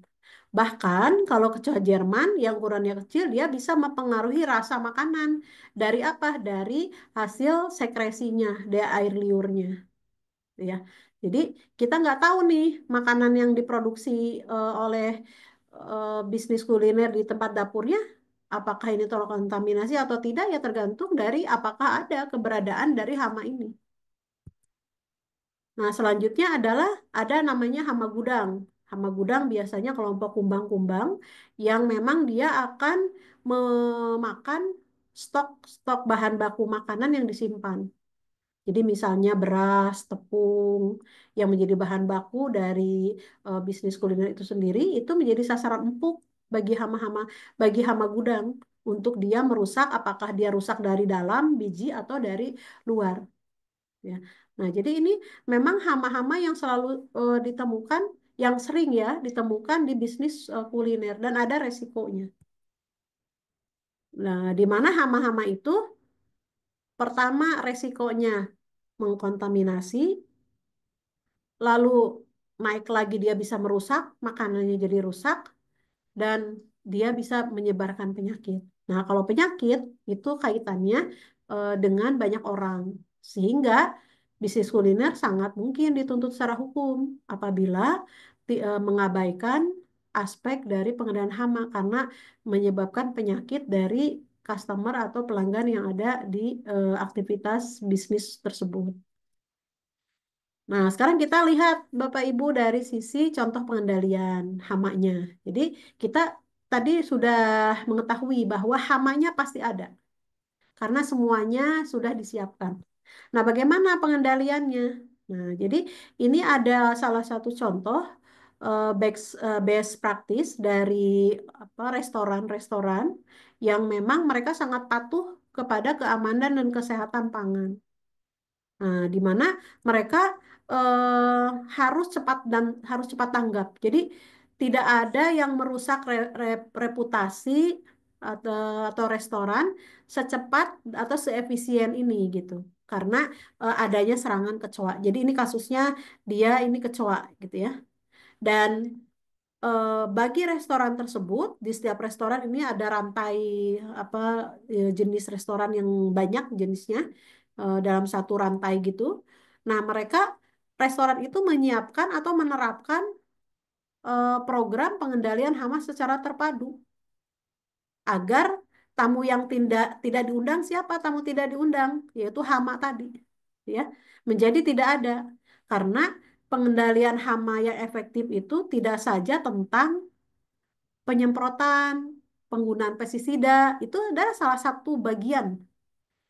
B: Bahkan kalau kecoa Jerman yang ukurannya kecil, dia bisa mempengaruhi rasa makanan. Dari apa? Dari hasil sekresinya, dari air liurnya. Ya. Jadi kita nggak tahu nih makanan yang diproduksi oleh bisnis kuliner di tempat dapurnya, apakah ini terkontaminasi atau tidak, ya tergantung dari apakah ada keberadaan dari hama ini. Nah, selanjutnya adalah ada namanya hama gudang. Hama gudang biasanya kelompok kumbang-kumbang yang memang dia akan memakan stok-stok bahan baku makanan yang disimpan. Jadi misalnya beras, tepung yang menjadi bahan baku dari bisnis kuliner itu sendiri itu menjadi sasaran empuk bagi bagi hama gudang untuk dia merusak apakah dia rusak dari dalam biji atau dari luar. Ya. Nah, jadi ini memang hama-hama yang selalu ditemukan, yang sering ya ditemukan di bisnis kuliner dan ada resikonya. Nah, di mana hama-hama itu pertama resikonya mengkontaminasi, lalu naik lagi dia bisa merusak, makanannya jadi rusak, dan dia bisa menyebarkan penyakit. Nah, kalau penyakit itu kaitannya dengan banyak orang, sehingga bisnis kuliner sangat mungkin dituntut secara hukum apabila mengabaikan aspek dari pengendalian hama karena menyebabkan penyakit dari customer atau pelanggan yang ada di aktivitas bisnis tersebut. Nah, sekarang kita lihat Bapak Ibu dari sisi contoh pengendalian hamanya. Jadi, kita tadi sudah mengetahui bahwa hamanya pasti ada karena semuanya sudah disiapkan. Nah, bagaimana pengendaliannya? Nah, jadi ini ada salah satu contoh best practice dari apa restoran-restoran yang memang mereka sangat patuh kepada keamanan dan kesehatan pangan. Nah, di mana mereka harus cepat tanggap. Jadi tidak ada yang merusak reputasi atau, restoran secepat atau seefisien ini gitu. Karena adanya serangan kecoa. Jadi ini kasusnya dia ini kecoa gitu ya. Dan bagi restoran tersebut, di setiap restoran ini ada rantai apa jenis restoran yang banyak jenisnya dalam satu rantai gitu. Nah, mereka restoran itu menyiapkan atau menerapkan program pengendalian hama secara terpadu agar tamu yang tidak tidak diundang siapa tamu tidak diundang yaitu hama tadi ya menjadi tidak ada karena pengendalian hama yang efektif itu tidak saja tentang penyemprotan penggunaan pestisida itu adalah salah satu bagian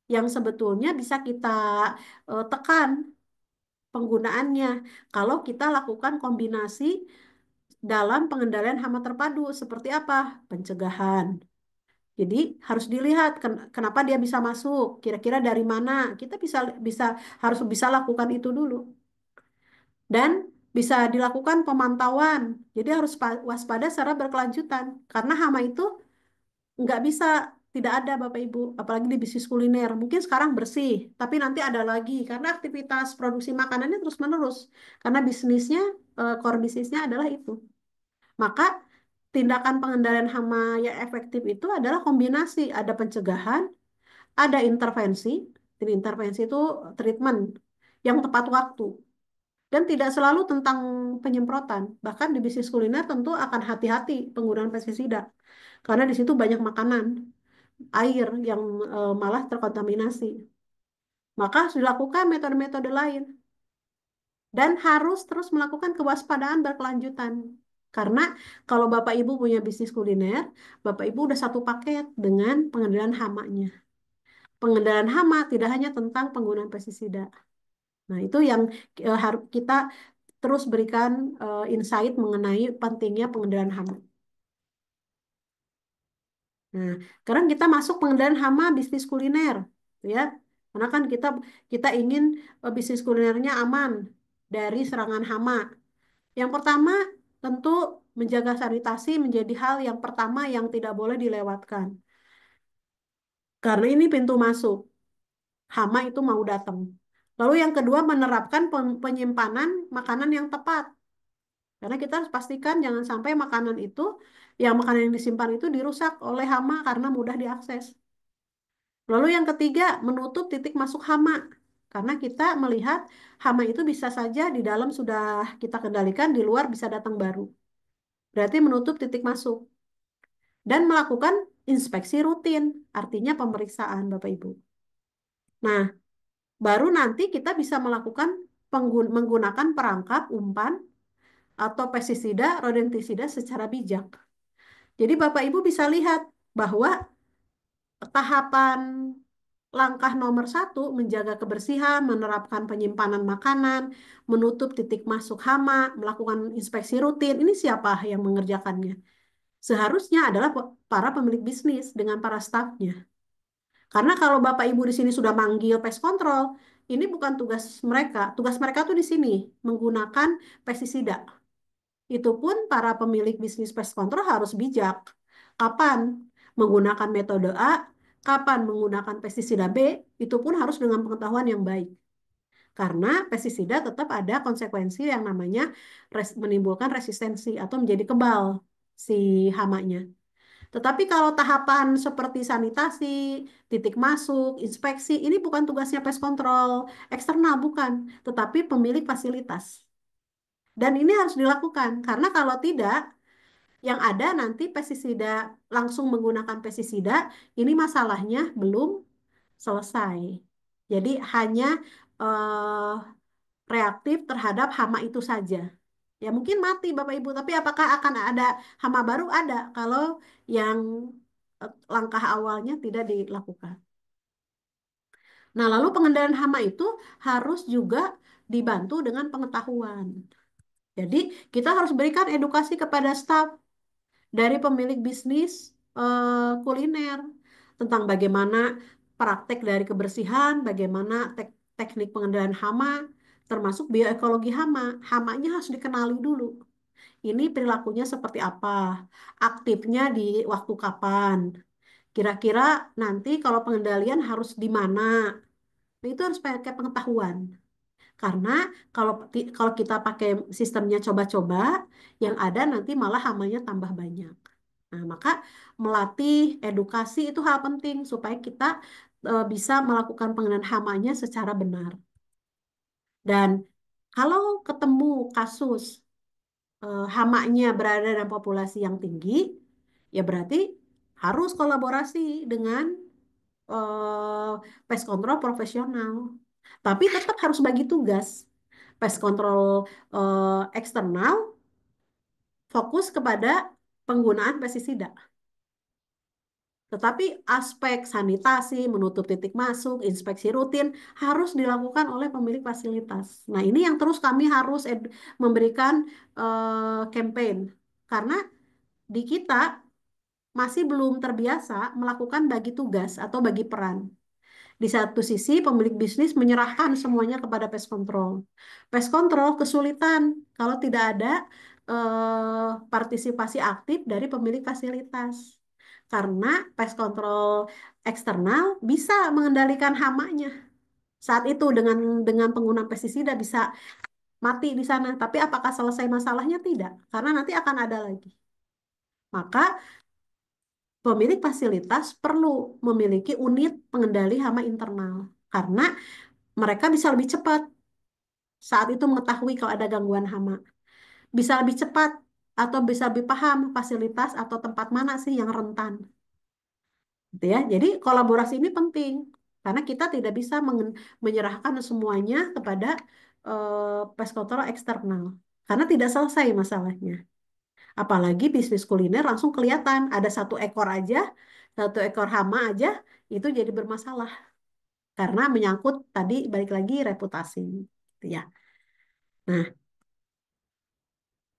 B: yang sebetulnya bisa kita tekan penggunaannya kalau kita lakukan kombinasi dalam pengendalian hama terpadu seperti apa? Pencegahan. Jadi harus dilihat kenapa dia bisa masuk, kira-kira dari mana. Kita bisa bisa harus bisa lakukan itu dulu dan bisa dilakukan pemantauan. Jadi harus waspada secara berkelanjutan karena hama itu nggak bisa tidak ada Bapak Ibu, apalagi di bisnis kuliner. Mungkin sekarang bersih, tapi nanti ada lagi karena aktivitas produksi makanannya terus-menerus. Karena bisnisnya, core bisnisnya adalah itu. Maka tindakan pengendalian hama yang efektif itu adalah kombinasi, ada pencegahan, ada intervensi. Jadi intervensi itu treatment yang tepat waktu. Dan tidak selalu tentang penyemprotan. Bahkan di bisnis kuliner tentu akan hati-hati penggunaan pestisida. Karena di situ banyak makanan, air yang malah terkontaminasi. Maka harus dilakukan metode-metode lain. Dan harus terus melakukan kewaspadaan berkelanjutan. Karena kalau Bapak Ibu punya bisnis kuliner, Bapak Ibu udah satu paket dengan pengendalian hamanya. Pengendalian hama tidak hanya tentang penggunaan pestisida. Nah, itu yang harus kita terus berikan insight mengenai pentingnya pengendalian hama. Nah, sekarang kita masuk pengendalian hama bisnis kuliner, ya. Karena kan kita kita ingin bisnis kulinernya aman dari serangan hama. Yang pertama, tentu menjaga sanitasi menjadi hal yang pertama yang tidak boleh dilewatkan. Karena ini pintu masuk. Hama itu mau datang. Lalu yang kedua, menerapkan penyimpanan makanan yang tepat. Karena kita harus pastikan jangan sampai makanan itu, yang makanan yang disimpan itu dirusak oleh hama karena mudah diakses. Lalu yang ketiga, menutup titik masuk hama. Karena kita melihat hama itu bisa saja di dalam sudah kita kendalikan, di luar bisa datang baru. Berarti menutup titik masuk. Dan melakukan inspeksi rutin, artinya pemeriksaan Bapak Ibu. Nah, baru nanti kita bisa melakukan menggunakan perangkap umpan atau pestisida, rodentisida secara bijak. Jadi Bapak Ibu bisa lihat bahwa tahapan langkah nomor satu menjaga kebersihan, menerapkan penyimpanan makanan, menutup titik masuk hama, melakukan inspeksi rutin. Ini siapa yang mengerjakannya? Seharusnya adalah para pemilik bisnis dengan para stafnya. Karena kalau Bapak Ibu di sini sudah manggil pest control, ini bukan tugas mereka. Tugas mereka tuh di sini menggunakan pestisida. Itu pun para pemilik bisnis pest control harus bijak. Kapan menggunakan metode A, kapan menggunakan pestisida B, itu pun harus dengan pengetahuan yang baik. Karena pestisida tetap ada konsekuensi yang namanya menimbulkan resistensi atau menjadi kebal si hamanya. Tetapi kalau tahapan seperti sanitasi, titik masuk, inspeksi, ini bukan tugasnya pest control eksternal, bukan, tetapi pemilik fasilitas. Dan ini harus dilakukan, karena kalau tidak, yang ada nanti pestisida langsung menggunakan pestisida, ini masalahnya belum selesai. Jadi hanya eh, reaktif terhadap hama itu saja. Ya mungkin mati Bapak Ibu, tapi apakah akan ada hama baru? Ada kalau yang langkah awalnya tidak dilakukan. Nah, lalu pengendalian hama itu harus juga dibantu dengan pengetahuan. Jadi, kita harus berikan edukasi kepada staf dari pemilik bisnis kuliner tentang bagaimana praktek dari kebersihan, bagaimana teknik pengendalian hama, termasuk bioekologi hama. Hamanya harus dikenali dulu. Ini perilakunya seperti apa? Aktifnya di waktu kapan? Kira-kira nanti kalau pengendalian harus di mana? Nah, itu harus pakai pengetahuan. Karena kalau kita pakai sistemnya coba-coba, yang ada nanti malah hamanya tambah banyak. Nah, maka melatih edukasi itu hal penting supaya kita bisa melakukan pengendalian hamanya secara benar. Dan kalau ketemu kasus hamanya berada dalam populasi yang tinggi, ya berarti harus kolaborasi dengan eh, pest control profesional. Tapi tetap harus bagi tugas. Pest control eksternal fokus kepada penggunaan pestisida. Tetapi aspek sanitasi, menutup titik masuk, inspeksi rutin harus dilakukan oleh pemilik fasilitas. Nah, ini yang terus kami harus memberikan campaign. Karena di kita masih belum terbiasa melakukan bagi tugas atau bagi peran. Di satu sisi, pemilik bisnis menyerahkan semuanya kepada pest control. Pest control kesulitan kalau tidak ada partisipasi aktif dari pemilik fasilitas. Karena pest control eksternal bisa mengendalikan hamanya. Saat itu dengan penggunaan pestisida bisa mati di sana. Tapi apakah selesai masalahnya? Tidak. Karena nanti akan ada lagi. Maka pemilik fasilitas perlu memiliki unit pengendali hama internal. Karena mereka bisa lebih cepat saat itu mengetahui kalau ada gangguan hama. Bisa lebih cepat atau bisa lebih paham fasilitas atau tempat mana sih yang rentan. Gitu ya. Jadi kolaborasi ini penting karena kita tidak bisa menyerahkan semuanya kepada pest control eksternal karena tidak selesai masalahnya. Apalagi bisnis kuliner langsung kelihatan ada satu ekor hama aja itu jadi bermasalah karena menyangkut tadi balik lagi reputasi, gitu ya. Nah,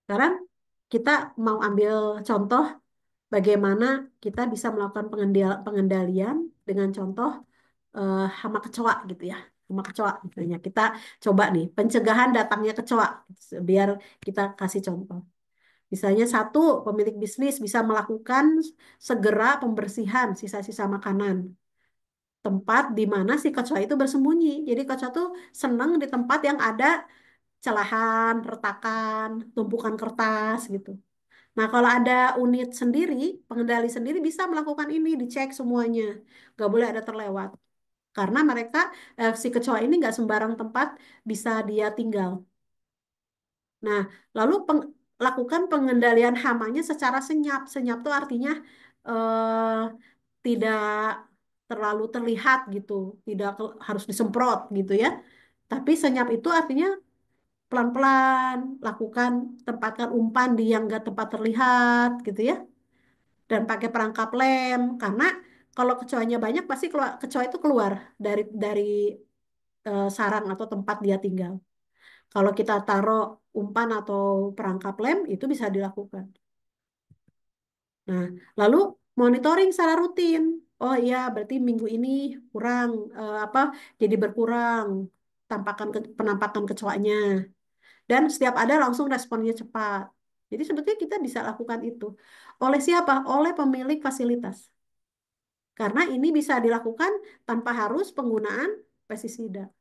B: sekarang kita mau ambil contoh bagaimana kita bisa melakukan pengendalian dengan contoh hama kecoa gitu ya. Hama kecoa misalnya. Kita coba nih pencegahan datangnya kecoa biar kita kasih contoh. Misalnya satu, pemilik bisnis bisa melakukan segera pembersihan sisa-sisa makanan. Tempat di mana si kecoa itu bersembunyi. Jadi kecoa tuh senang di tempat yang ada celahan, retakan, tumpukan kertas gitu. Nah, kalau ada unit sendiri, pengendali sendiri bisa melakukan ini, dicek semuanya. Nggak boleh ada terlewat. Karena mereka, si kecoa ini nggak sembarang tempat bisa dia tinggal. Nah, lalu lakukan pengendalian hamanya secara senyap. Senyap itu artinya eh, tidak terlalu terlihat gitu, tidak harus disemprot gitu ya. Tapi senyap itu artinya pelan-pelan, lakukan tempatkan umpan di yang nggak tempat terlihat gitu ya. Dan pakai perangkap lem karena kalau kecoanya banyak pasti kecoa itu keluar dari sarang atau tempat dia tinggal. Kalau kita taruh umpan atau perangkap lem itu bisa dilakukan. Nah, lalu monitoring secara rutin. Oh iya, berarti minggu ini kurang apa? Jadi berkurang penampakan kecoanya. Dan setiap ada langsung responnya cepat. Jadi sebetulnya kita bisa lakukan itu. Oleh siapa? Oleh pemilik fasilitas. Karena ini bisa dilakukan tanpa harus penggunaan pestisida.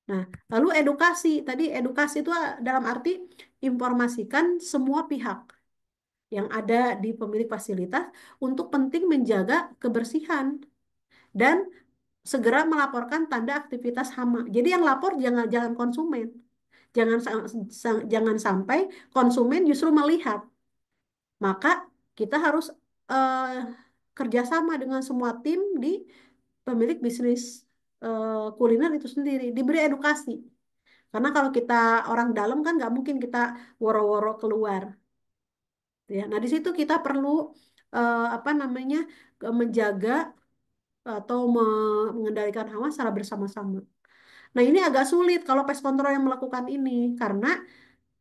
B: Nah, lalu edukasi. Tadi edukasi itu dalam arti informasikan semua pihak yang ada di pemilik fasilitas untuk penting menjaga kebersihan dan segera melaporkan tanda aktivitas hama. Jadi yang lapor jangan jangan konsumen. Jangan sampai konsumen justru melihat. Maka kita harus eh, kerjasama dengan semua tim di pemilik bisnis kuliner itu sendiri, diberi edukasi. Karena kalau kita orang dalam kan nggak mungkin kita woro-woro keluar, ya. Nah di situ kita perlu apa namanya menjaga atau mengendalikan hawa secara bersama-sama. Nah ini agak sulit kalau pest control yang melakukan ini karena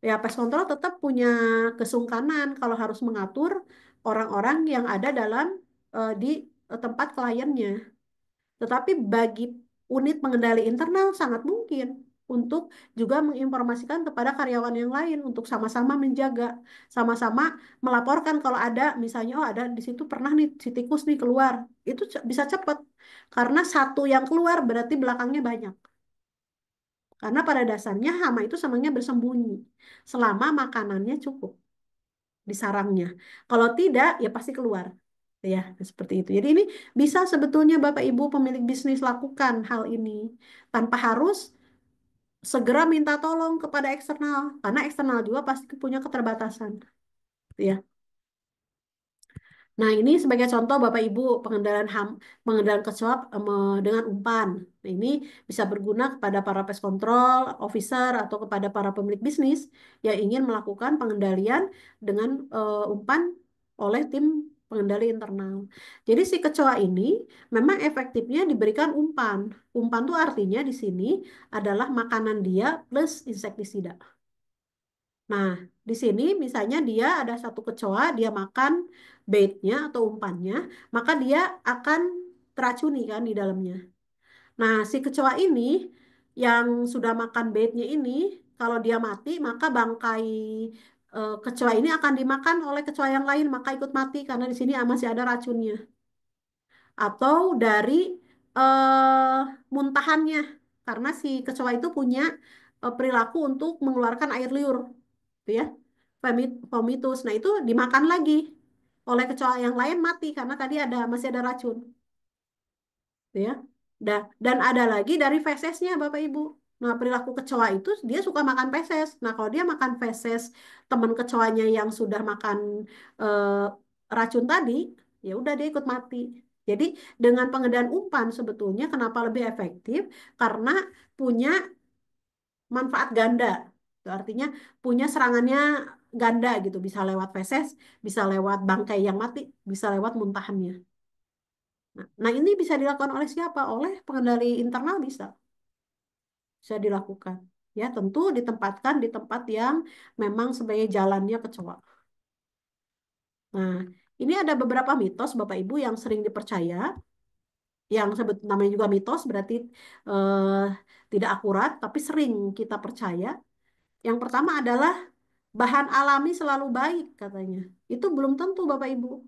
B: ya pest control tetap punya kesungkanan kalau harus mengatur orang-orang yang ada dalam di tempat kliennya. Tetapi bagi unit pengendali internal sangat mungkin untuk juga menginformasikan kepada karyawan yang lain untuk sama-sama menjaga, sama-sama melaporkan kalau ada misalnya oh ada di situ pernah nih si tikus nih keluar. Itu bisa cepat karena satu yang keluar berarti belakangnya banyak. Karena pada dasarnya hama itu senangnya bersembunyi selama makanannya cukup di sarangnya. Kalau tidak, ya pasti keluar. Ya, seperti itu. Jadi ini bisa sebetulnya Bapak Ibu pemilik bisnis lakukan hal ini tanpa harus segera minta tolong kepada eksternal, karena eksternal juga pasti punya keterbatasan, ya. Nah, ini sebagai contoh Bapak Ibu pengendalian pengendalian kecoa dengan umpan. Nah, ini bisa berguna kepada para pest control officer atau kepada para pemilik bisnis yang ingin melakukan pengendalian dengan umpan oleh tim pengendali internal. Jadi si kecoa ini memang efektifnya diberikan umpan. Umpan tuh artinya di sini adalah makanan dia plus insektisida. Nah, di sini misalnya dia ada satu kecoa, dia makan baitnya atau umpannya, maka dia akan teracuni kan di dalamnya. Nah, si kecoa ini yang sudah makan baitnya ini, kalau dia mati, maka bangkai kecoa ini akan dimakan oleh kecoa yang lain, maka ikut mati karena di sini masih ada racunnya. Atau dari eh, muntahannya, karena si kecoa itu punya perilaku untuk mengeluarkan air liur, gitu ya. Vomitus. Nah, itu dimakan lagi oleh kecoa yang lain mati karena tadi masih ada racun, gitu ya. Dan ada lagi dari fesesnya Bapak Ibu. Nah, perilaku kecoa itu dia suka makan feses. Nah, kalau dia makan feses teman kecoanya yang sudah makan eh, racun tadi, ya udah dia ikut mati. Jadi dengan pengendalian umpan sebetulnya kenapa lebih efektif? Karena punya manfaat ganda. Itu artinya punya serangannya ganda gitu. Bisa lewat feses, bisa lewat bangkai yang mati, bisa lewat muntahannya. Nah, ini bisa dilakukan oleh siapa? Oleh pengendali internal bisa dilakukan. Ya, tentu ditempatkan di tempat yang memang sebagai jalannya kecoa. Nah, ini ada beberapa mitos Bapak Ibu yang sering dipercaya, yang sebut namanya juga mitos berarti eh, tidak akurat, tapi sering kita percaya. Yang pertama adalah bahan alami selalu baik katanya. Itu belum tentu Bapak Ibu.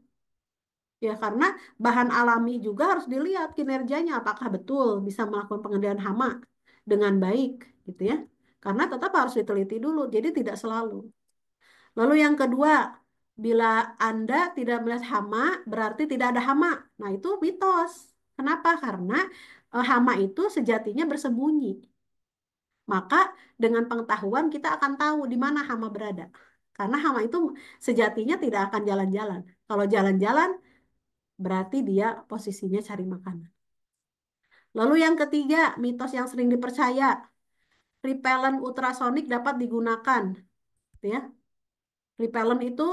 B: Ya, karena bahan alami juga harus dilihat kinerjanya apakah betul bisa melakukan pengendalian hama dengan baik gitu ya. Karena tetap harus diteliti dulu, jadi tidak selalu. Lalu yang kedua, bila Anda tidak melihat hama, berarti tidak ada hama. Nah, itu mitos. Kenapa? Karena hama itu sejatinya bersembunyi. Maka dengan pengetahuan kita akan tahu di mana hama berada. Karena hama itu sejatinya tidak akan jalan-jalan. Kalau jalan-jalan, berarti dia posisinya cari makanan. Lalu yang ketiga, mitos yang sering dipercaya, repellent ultrasonik dapat digunakan, gitu ya. Repellent itu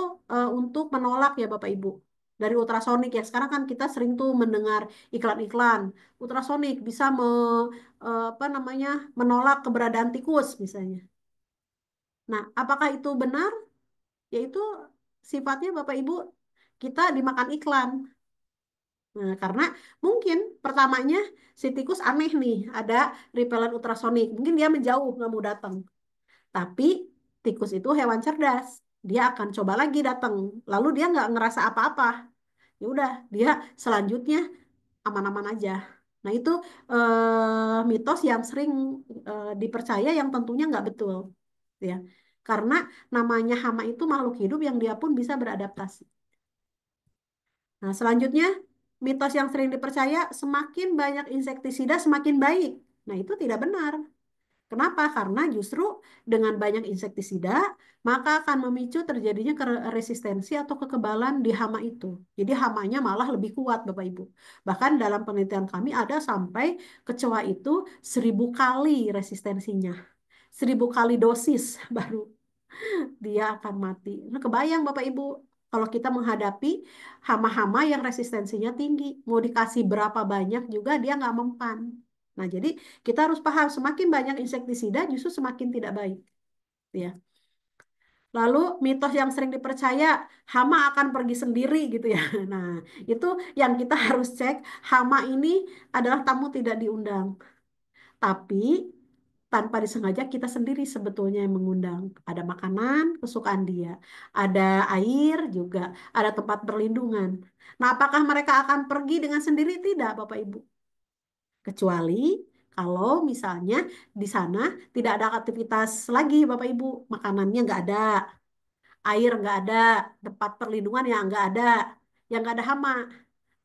B: untuk menolak ya Bapak Ibu. Dari ultrasonik ya. Sekarang kan kita sering tuh mendengar iklan-iklan. Ultrasonik bisa apa namanya menolak keberadaan tikus misalnya. Nah, apakah itu benar? Yaitu sifatnya Bapak Ibu kita dimakan iklan. Nah, karena mungkin pertamanya si tikus aneh nih, ada repellent ultrasonik. Mungkin dia menjauh, nggak mau datang. Tapi tikus itu hewan cerdas. Dia akan coba lagi datang. Lalu dia nggak ngerasa apa-apa. Ya udah, dia selanjutnya aman-aman aja. Nah, itu mitos yang sering dipercaya yang tentunya nggak betul. Ya. Karena namanya hama itu makhluk hidup yang dia pun bisa beradaptasi. Nah, selanjutnya, mitos yang sering dipercaya, semakin banyak insektisida semakin baik. Nah, itu tidak benar. Kenapa? Karena justru dengan banyak insektisida, maka akan memicu terjadinya resistensi atau kekebalan di hama itu. Jadi hamanya malah lebih kuat, Bapak Ibu. Bahkan dalam penelitian kami ada sampai kecoa itu 1.000 kali resistensinya. 1.000 kali dosis baru dia akan mati. Nah, kebayang Bapak Ibu, kalau kita menghadapi hama-hama yang resistensinya tinggi, mau dikasih berapa banyak juga dia nggak mempan. Nah, jadi kita harus paham semakin banyak insektisida justru semakin tidak baik, ya. Lalu mitos yang sering dipercaya hama akan pergi sendiri gitu ya. Nah, itu yang kita harus cek. Hama ini adalah tamu tidak diundang. Tapi tanpa disengaja kita sendiri sebetulnya yang mengundang. Ada makanan kesukaan dia, ada air juga, ada tempat perlindungan. Nah, apakah mereka akan pergi dengan sendiri? Tidak, Bapak Ibu. Kecuali kalau misalnya di sana tidak ada aktivitas lagi, Bapak Ibu. Makanannya nggak ada, air nggak ada, tempat perlindungan yang nggak ada, yang nggak ada hama.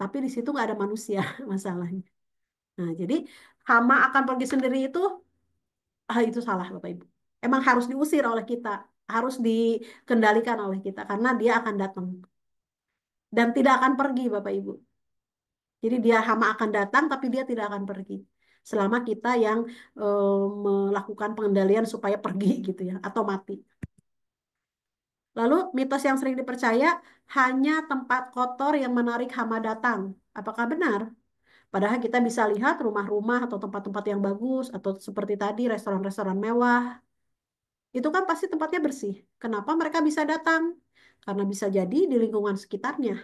B: Tapi di situ nggak ada manusia masalahnya. Nah, jadi hama akan pergi sendiri itu Ah, itu salah Bapak Ibu. Emang harus diusir oleh kita, harus dikendalikan oleh kita karena dia akan datang dan tidak akan pergi Bapak Ibu. Jadi dia hama akan datang tapi dia tidak akan pergi. Selama kita yang melakukan pengendalian supaya pergi gitu ya atau mati. Lalu mitos yang sering dipercaya hanya tempat kotor yang menarik hama datang. Apakah benar? Padahal kita bisa lihat rumah-rumah atau tempat-tempat yang bagus atau seperti tadi restoran-restoran mewah. Itu kan pasti tempatnya bersih. Kenapa mereka bisa datang? Karena bisa jadi di lingkungan sekitarnya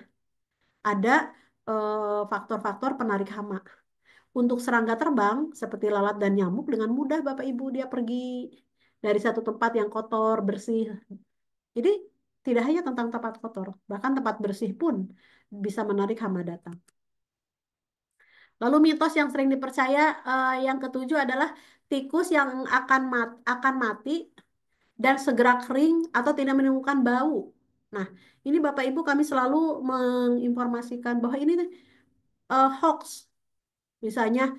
B: ada faktor-faktor penarik hama. Untuk serangga terbang seperti lalat dan nyamuk dengan mudah Bapak Ibu dia pergi dari satu tempat yang kotor, bersih. Jadi tidak hanya tentang tempat kotor, bahkan tempat bersih pun bisa menarik hama datang. Lalu mitos yang sering dipercaya yang ketujuh adalah tikus yang akan mati dan segera kering atau tidak menimbulkan bau. Nah, ini Bapak Ibu kami selalu menginformasikan bahwa ini hoax. Misalnya,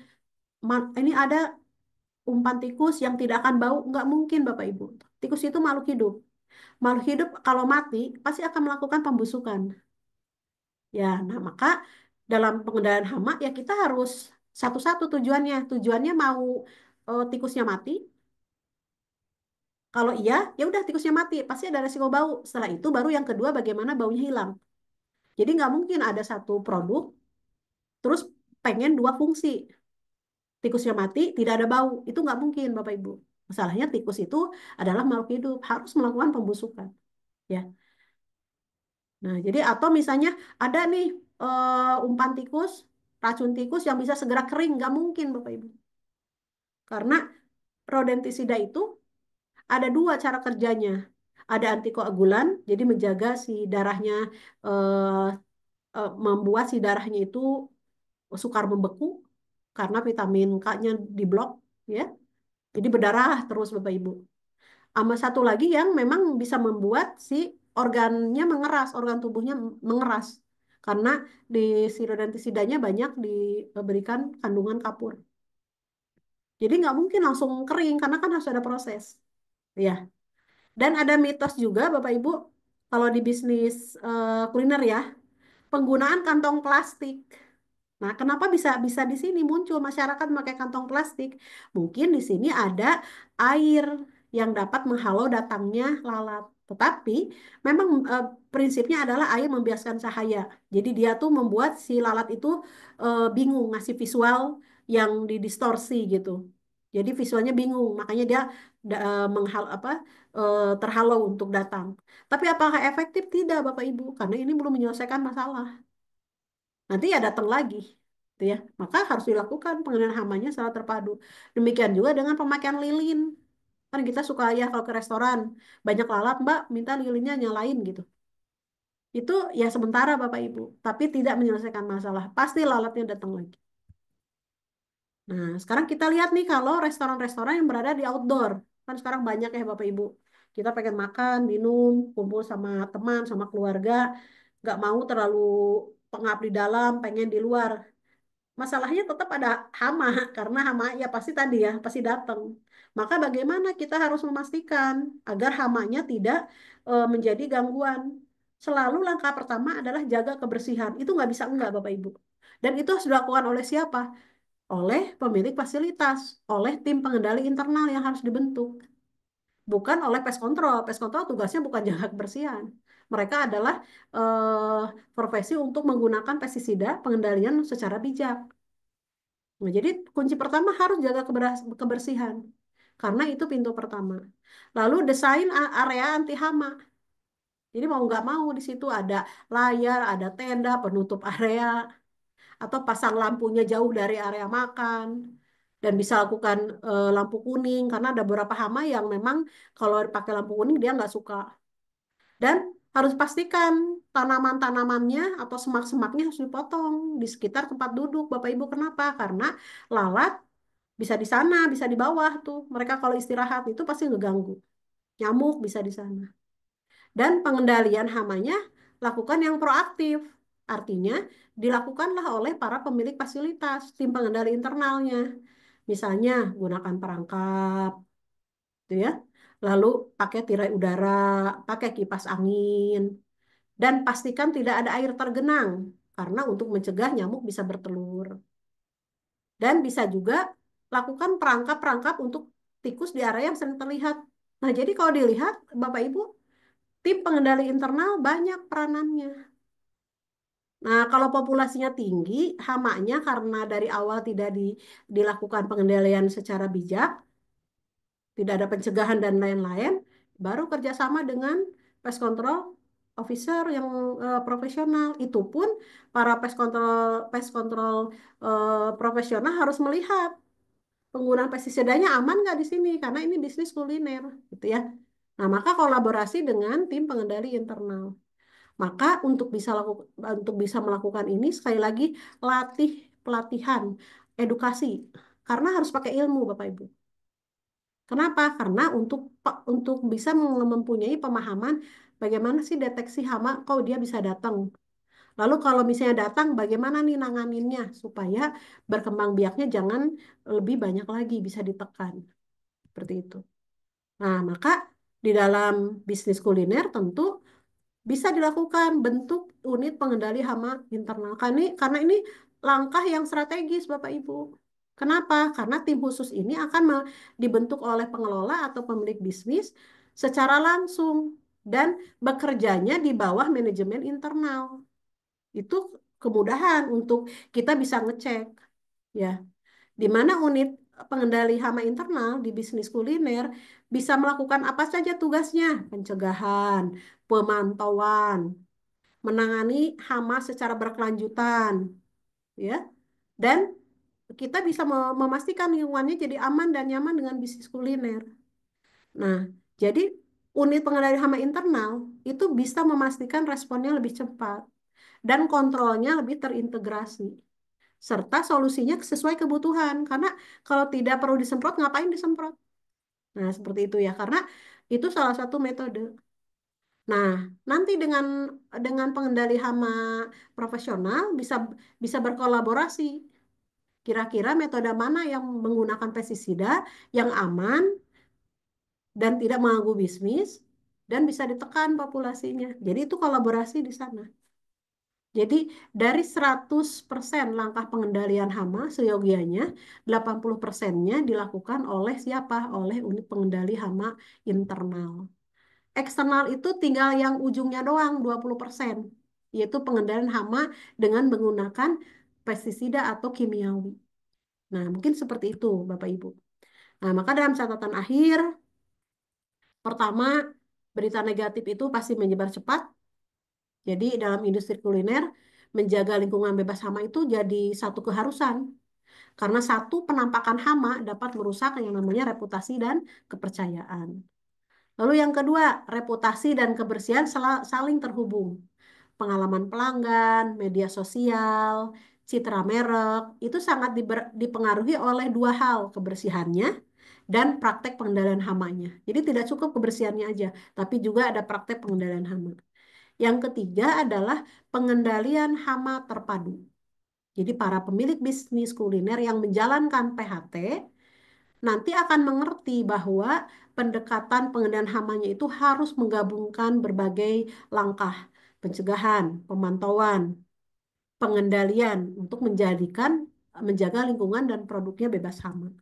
B: ini ada umpan tikus yang tidak akan bau. Nggak mungkin Bapak Ibu. Tikus itu makhluk hidup. Makhluk hidup kalau mati pasti akan melakukan pembusukan. Ya, nah maka dalam pengendalian hama ya kita harus satu-satu tujuannya. Tujuannya mau tikusnya mati. Kalau iya, ya udah tikusnya mati, pasti ada resiko bau. Setelah itu baru yang kedua bagaimana baunya hilang. Jadi nggak mungkin ada satu produk terus pengen dua fungsi. Tikusnya mati, tidak ada bau. Itu nggak mungkin Bapak Ibu. Masalahnya tikus itu adalah makhluk hidup, harus melakukan pembusukan. Ya. Nah, jadi atau misalnya ada nih umpan tikus, racun tikus yang bisa segera kering, nggak mungkin Bapak Ibu. Karena rodentisida itu ada dua cara kerjanya. Ada antikoagulan, jadi menjaga si darahnya, eh, membuat si darahnya itu sukar membeku karena vitamin K-nya diblok, ya. Jadi berdarah terus Bapak Ibu. Sama satu lagi yang memang bisa membuat si organnya mengeras, organ tubuhnya mengeras. Karena di sirodentisidanya banyak diberikan kandungan kapur. Jadi nggak mungkin langsung kering karena kan harus ada proses. Ya. Dan ada mitos juga Bapak Ibu, kalau di bisnis kuliner ya, penggunaan kantong plastik. Nah, kenapa bisa bisa di sini muncul masyarakat memakai kantong plastik? Mungkin di sini ada air yang dapat menghalau datangnya lalat. Tetapi memang prinsipnya adalah air membiaskan cahaya. Jadi dia tuh membuat si lalat itu bingung ngasih visual yang didistorsi gitu. Jadi visualnya bingung, makanya dia terhalau untuk datang. Tapi apakah efektif? Tidak, Bapak Ibu, karena ini belum menyelesaikan masalah. Nanti ya datang lagi, gitu ya. Maka harus dilakukan pengendalian hamanya secara terpadu. Demikian juga dengan pemakaian lilin. Kan kita suka ya kalau ke restoran banyak lalat, Mbak, minta lilinnya nyalain gitu. Itu ya sementara Bapak Ibu, tapi tidak menyelesaikan masalah. Pasti lalatnya datang lagi. Nah, sekarang kita lihat nih kalau restoran-restoran yang berada di outdoor. Kan sekarang banyak ya Bapak Ibu. Kita pengen makan, minum, kumpul sama teman, sama keluarga. Nggak mau terlalu pengap di dalam, pengen di luar. Masalahnya tetap ada hama, karena hama ya pasti tadi ya, pasti datang. Maka bagaimana kita harus memastikan agar hamanya tidak menjadi gangguan. Selalu langkah pertama adalah jaga kebersihan. Itu nggak bisa enggak Bapak Ibu. Dan itu harus dilakukan oleh siapa? Oleh pemilik fasilitas, oleh tim pengendali internal yang harus dibentuk. Bukan oleh pest control. Pest control tugasnya bukan jaga kebersihan. Mereka adalah eh, profesi untuk menggunakan pestisida pengendalian secara bijak. Nah, jadi kunci pertama harus jaga kebersihan. Karena itu pintu pertama. Lalu desain area anti hama. Jadi mau nggak mau di situ ada layar, ada tenda, penutup area, atau pasang lampunya jauh dari area makan. Dan bisa lakukan lampu kuning, karena ada beberapa hama yang memang kalau pakai lampu kuning dia nggak suka. Dan harus pastikan tanaman-tanamannya atau semak-semaknya harus dipotong di sekitar tempat duduk. Bapak Ibu kenapa? Karena lalat bisa di sana, bisa di bawah tuh. Mereka kalau istirahat itu pasti ngeganggu. Nyamuk bisa di sana. Dan pengendalian hamanya lakukan yang proaktif. Artinya dilakukanlah oleh para pemilik fasilitas, tim pengendali internalnya. Misalnya gunakan perangkap, gitu ya. Lalu pakai tirai udara, pakai kipas angin, dan pastikan tidak ada air tergenang karena untuk mencegah nyamuk bisa bertelur. Dan bisa juga lakukan perangkap-perangkap untuk tikus di area yang sering terlihat. Nah, jadi kalau dilihat, Bapak Ibu, tim pengendali internal banyak peranannya. Nah, kalau populasinya tinggi, hamanya karena dari awal tidak dilakukan pengendalian secara bijak, tidak ada pencegahan dan lain-lain, baru kerjasama dengan pest control officer yang profesional. Itu pun para pest control profesional harus melihat penggunaan pestisidanya aman nggak di sini karena ini bisnis kuliner, gitu ya. Nah, maka kolaborasi dengan tim pengendali internal. Maka untuk bisa melakukan ini sekali lagi latih pelatihan, edukasi karena harus pakai ilmu Bapak Ibu. Kenapa? Karena untuk bisa mempunyai pemahaman bagaimana sih deteksi hama kok dia bisa datang. Lalu kalau misalnya datang bagaimana nih nanganinnya supaya berkembang biaknya jangan lebih banyak lagi bisa ditekan. Seperti itu. Nah, maka di dalam bisnis kuliner tentu bisa dilakukan bentuk unit pengendali hama internal. Karena ini langkah yang strategis, Bapak Ibu. Kenapa? Karena tim khusus ini akan dibentuk oleh pengelola atau pemilik bisnis secara langsung dan bekerjanya di bawah manajemen internal. Itu kemudahan untuk kita bisa ngecek, ya, di mana unit pengendali hama internal di bisnis kuliner bisa melakukan apa saja tugasnya, pencegahan, pemantauan, menangani hama secara berkelanjutan, ya. Dan kita bisa memastikan lingkungannya jadi aman dan nyaman dengan bisnis kuliner. Nah, jadi unit pengendali hama internal itu bisa memastikan responnya lebih cepat dan kontrolnya lebih terintegrasi serta solusinya sesuai kebutuhan. Karena kalau tidak perlu disemprot, ngapain disemprot? Nah, seperti itu ya, karena itu salah satu metode. Nah, nanti dengan pengendali hama profesional bisa bisa berkolaborasi. Kira-kira metode mana yang menggunakan pestisida yang aman dan tidak mengganggu bisnis dan bisa ditekan populasinya. Jadi itu kolaborasi di sana. Jadi dari 100% langkah pengendalian hama seyogianya 80%-nya dilakukan oleh siapa? Oleh unit pengendali hama internal. Eksternal itu tinggal yang ujungnya doang 20%, yaitu pengendalian hama dengan menggunakan pestisida atau kimiawi. Nah, mungkin seperti itu Bapak Ibu. Nah, maka dalam catatan akhir, pertama, berita negatif itu pasti menyebar cepat. Jadi dalam industri kuliner, menjaga lingkungan bebas hama itu jadi satu keharusan. Karena satu, penampakan hama dapat merusak yang namanya reputasi dan kepercayaan. Lalu yang kedua, reputasi dan kebersihan saling terhubung. Pengalaman pelanggan, media sosial, citra merek, itu sangat dipengaruhi oleh dua hal, kebersihannya dan praktek pengendalian hamanya. Jadi tidak cukup kebersihannya aja, tapi juga ada praktek pengendalian hama. Yang ketiga adalah pengendalian hama terpadu. Jadi para pemilik bisnis kuliner yang menjalankan PHT nanti akan mengerti bahwa pendekatan pengendalian hamanya itu harus menggabungkan berbagai langkah pencegahan, pemantauan, pengendalian untuk menjaga lingkungan dan produknya bebas hama.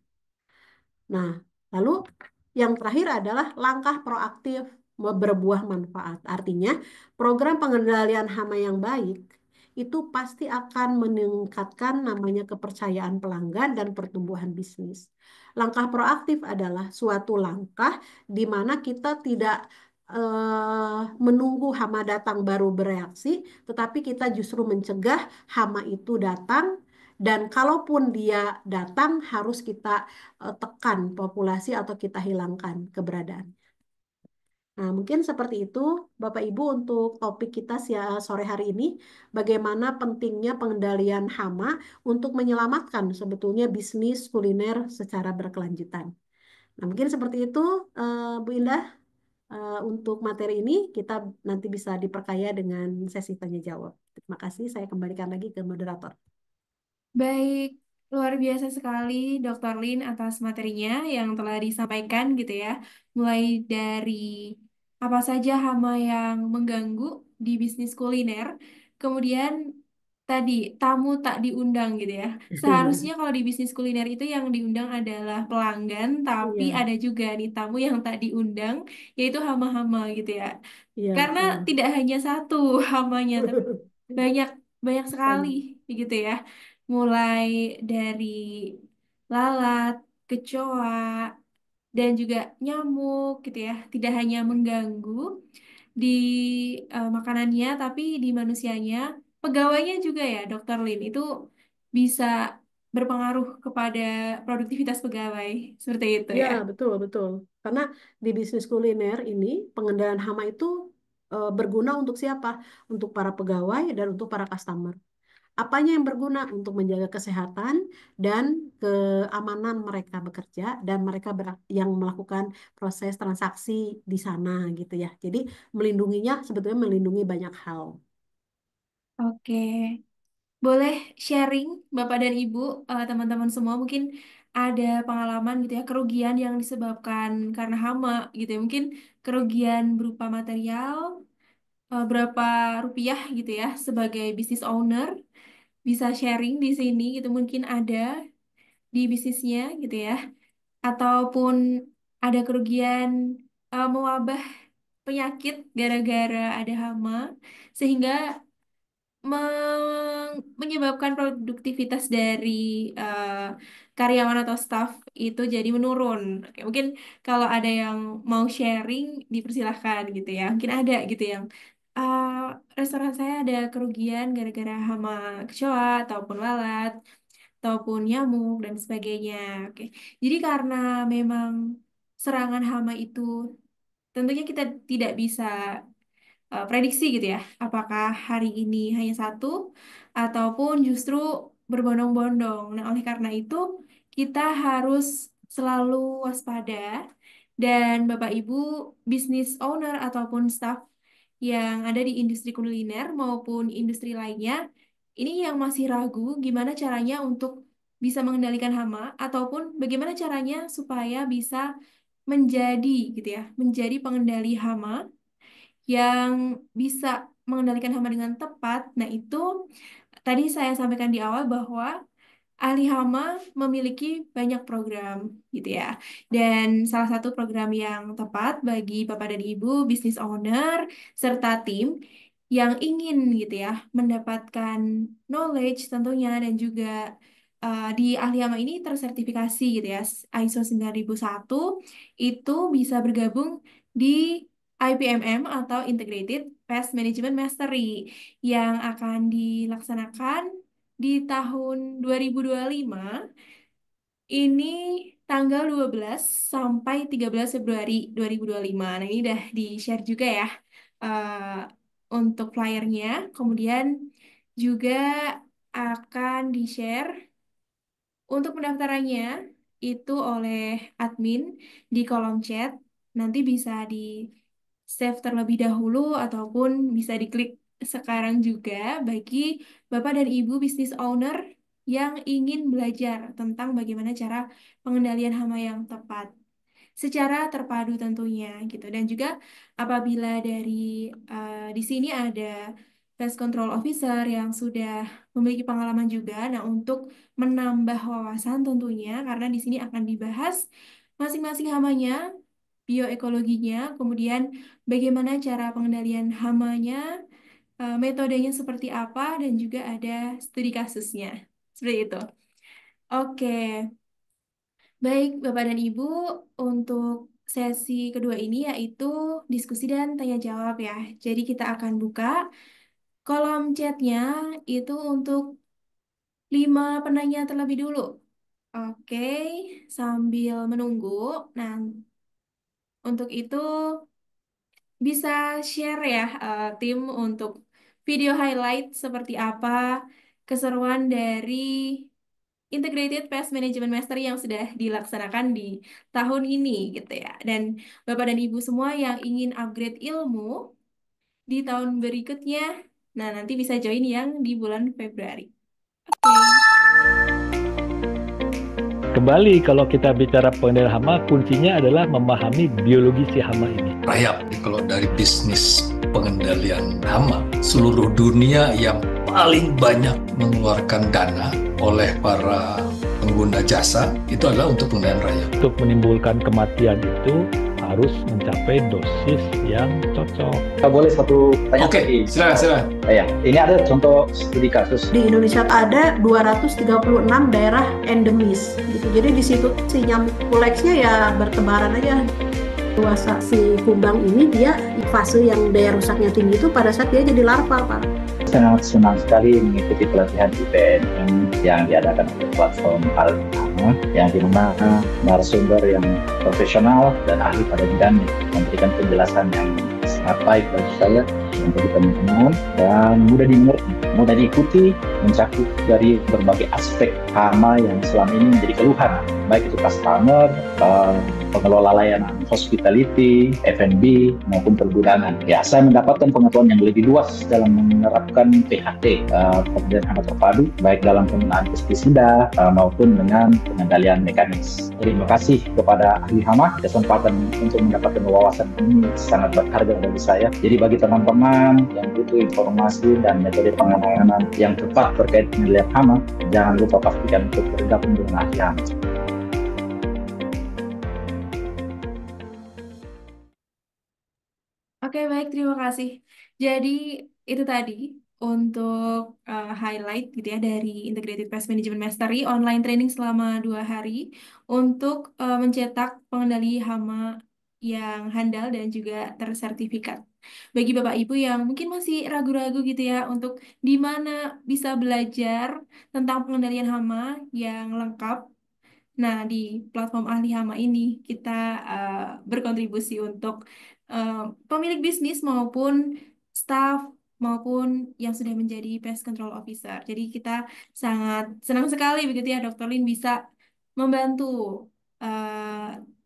B: Nah, lalu yang terakhir adalah langkah proaktif berbuah manfaat. Artinya, program pengendalian hama yang baik itu pasti akan meningkatkan namanya kepercayaan pelanggan dan pertumbuhan bisnis. Langkah proaktif adalah suatu langkah di mana kita tidak menunggu hama datang baru bereaksi, tetapi kita justru mencegah hama itu datang dan kalaupun dia datang harus kita tekan populasi atau kita hilangkan keberadaan. Nah, mungkin seperti itu Bapak Ibu untuk topik kita sore hari ini, bagaimana pentingnya pengendalian hama untuk menyelamatkan sebetulnya bisnis kuliner secara berkelanjutan. Nah, mungkin seperti itu Bu Indah. Untuk materi ini kita nanti bisa diperkaya dengan sesi tanya jawab. Terima kasih, saya kembalikan lagi ke moderator.
A: Baik, Luar biasa sekali Dr. Lin atas materinya yang telah disampaikan gitu ya. Mulai dari apa saja hama yang mengganggu di bisnis kuliner. Kemudian tadi tamu tak diundang gitu ya. Seharusnya kalau di bisnis kuliner itu yang diundang adalah pelanggan, tapi
B: Iya,
A: ada juga nih tamu yang tak diundang, yaitu hama-hama gitu ya.
B: iya
A: Karena
B: betul.
A: tidak hanya satu hamanya, tapi banyak banyak sekali
B: Banyak.
A: gitu ya. Mulai dari lalat, kecoa, dan juga nyamuk gitu ya. Tidak hanya mengganggu di makanannya, tapi di manusianya, pegawainya juga ya, Dokter Lin, itu bisa berpengaruh kepada produktivitas pegawai. Seperti itu
B: Ya,
A: ya.
B: betul, betul. Karena di bisnis kuliner ini pengendalian hama itu berguna untuk siapa? Untuk para pegawai dan untuk para customer. Apanya yang berguna untuk menjaga kesehatan dan keamanan mereka bekerja dan mereka yang melakukan proses transaksi di sana gitu ya. Jadi melindunginya sebetulnya melindungi banyak hal.
A: Oke. Boleh sharing Bapak dan Ibu, teman-teman semua mungkin ada pengalaman gitu ya, kerugian yang disebabkan karena hama gitu ya. Mungkin kerugian berupa material, berapa rupiah gitu ya sebagai business owner bisa sharing di sini gitu mungkin ada di bisnisnya gitu ya. Ataupun ada kerugian mewabah penyakit gara-gara ada hama sehingga menyebabkan produktivitas dari eh, karyawan atau staff itu jadi menurun. Oke, mungkin kalau ada yang mau sharing, dipersilahkan gitu ya. Mungkin ada gitu yang "Ah, restoran saya ada kerugian gara-gara hama kecoa ataupun lalat ataupun nyamuk dan sebagainya. Oke, jadi karena memang serangan hama itu tentunya kita tidak bisa prediksi gitu ya, apakah hari ini hanya satu ataupun justru berbondong-bondong. Nah, oleh karena itu kita harus selalu waspada dan Bapak Ibu business owner ataupun staff yang ada di industri kuliner maupun industri lainnya, ini yang masih ragu gimana caranya untuk bisa mengendalikan hama ataupun bagaimana caranya supaya bisa menjadi gitu ya, menjadi pengendali hama yang bisa mengendalikan hama dengan tepat. Nah, itu tadi saya sampaikan di awal bahwa ahli hama memiliki banyak program gitu ya. Dan salah satu program yang tepat bagi Bapak dan Ibu business owner serta tim yang ingin gitu ya mendapatkan knowledge tentunya dan juga di ahli hama ini tersertifikasi gitu ya ISO 9001 itu bisa bergabung di IPMM atau Integrated Pest Management Mastery yang akan dilaksanakan di tahun 2025 ini tanggal 12 sampai 13 Februari 2025. Nah, ini udah di-share juga ya untuk flyernya. Kemudian juga akan di-share untuk pendaftarannya itu oleh admin di kolom chat. Nanti bisa di save terlebih dahulu ataupun bisa diklik sekarang juga bagi Bapak dan Ibu business owner yang ingin belajar tentang bagaimana cara pengendalian hama yang tepat secara terpadu tentunya gitu dan juga apabila dari di sini ada pest control officer yang sudah memiliki pengalaman juga nah untuk menambah wawasan tentunya karena di sini akan dibahas masing-masing hamanya bioekologinya kemudian bagaimana cara pengendalian hamanya metodenya seperti apa dan juga ada studi kasusnya seperti itu. Oke. Baik, Bapak dan Ibu, untuk sesi kedua ini yaitu diskusi dan tanya jawab ya. Jadi kita akan buka kolom chatnya itu untuk 5 penanya terlebih dulu. Oke, sambil menunggu. Nah, untuk itu bisa share ya tim untuk video highlight seperti apa keseruan dari Integrated Pest Management Mastery yang sudah dilaksanakan di tahun ini gitu ya. Dan Bapak dan Ibu semua yang ingin upgrade ilmu di tahun berikutnya, nah nanti bisa join yang di bulan Februari. Oke.
C: kembali kalau kita bicara pengendalian hama, kuncinya adalah memahami biologi si hama ini.
D: Rayap, kalau dari bisnis pengendalian hama, seluruh dunia yang paling banyak mengeluarkan dana oleh para pengguna jasa itu adalah untuk pengendalian rayap.
C: Untuk menimbulkan kematian itu harus mencapai dosis yang cocok.
E: Boleh satu tanya
D: Oke,
E: lagi?
D: silakan.
E: Ya, ini ada contoh studi kasus.
B: Di Indonesia ada 236 daerah endemis gitu. Jadi di situ si nyamuk kulexnya ya bertebaran aja. Dewasa si kumbang ini dia fase yang daya rusaknya tinggi itu pada saat dia jadi larva, Pak.
E: Sangat senang sekali mengikuti pelatihan IPNM yang diadakan oleh platform Alhama, yang dimana narasumber yang profesional dan ahli pada bidangnya memberikan penjelasan yang sangat baik bagi saya dan bagi teman-teman, dan mudah dimengerti, mudah diikuti, mencakup dari berbagai aspek hama yang selama ini menjadi keluhan, baik itu customer, pengelola layanan hospitality, F&B, maupun pergudangan. Ya, saya mendapatkan pengetahuan yang lebih luas dalam menerapkan PHT, pengendalian hama terpadu, baik dalam penggunaan pestisida maupun dengan pengendalian mekanis. Terima kasih kepada ahli hama, kesempatan untuk mendapatkan wawasan ini sangat berharga bagi saya. Jadi bagi teman-teman yang butuh informasi dan metode penanganan yang tepat terkait pengendalian hama, jangan lupa pastikan untuk bergabung dengan ahli hama.
A: Oke, baik, terima kasih. Jadi, itu tadi untuk highlight gitu ya dari Integrated Pest Management Mastery online training selama 2 hari untuk mencetak pengendali hama yang handal dan juga tersertifikat. Bagi Bapak Ibu yang mungkin masih ragu-ragu gitu ya untuk di mana bisa belajar tentang pengendalian hama yang lengkap. Nah, di platform Ahli Hama ini kita eh, berkontribusi untuk eh, pemilik bisnis maupun staff maupun yang sudah menjadi pest control officer. Jadi kita sangat senang sekali begitu ya Dr. Lin bisa membantu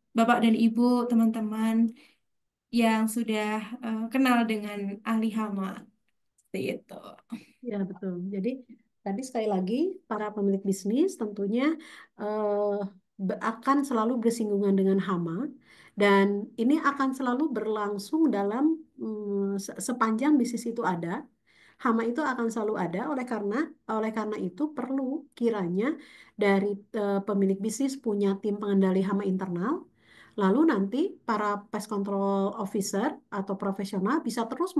A: Bapak dan Ibu teman-teman yang sudah kenal dengan Ahli Hama. Seperti itu.
B: Ya, betul. Jadi tadi sekali lagi para pemilik bisnis tentunya akan selalu bersinggungan dengan hama, dan ini akan selalu berlangsung dalam sepanjang bisnis itu ada. Hama itu akan selalu ada, oleh karena itu perlu kiranya dari pemilik bisnis punya tim pengendali hama internal. Lalu nanti para pest control officer atau profesional bisa terus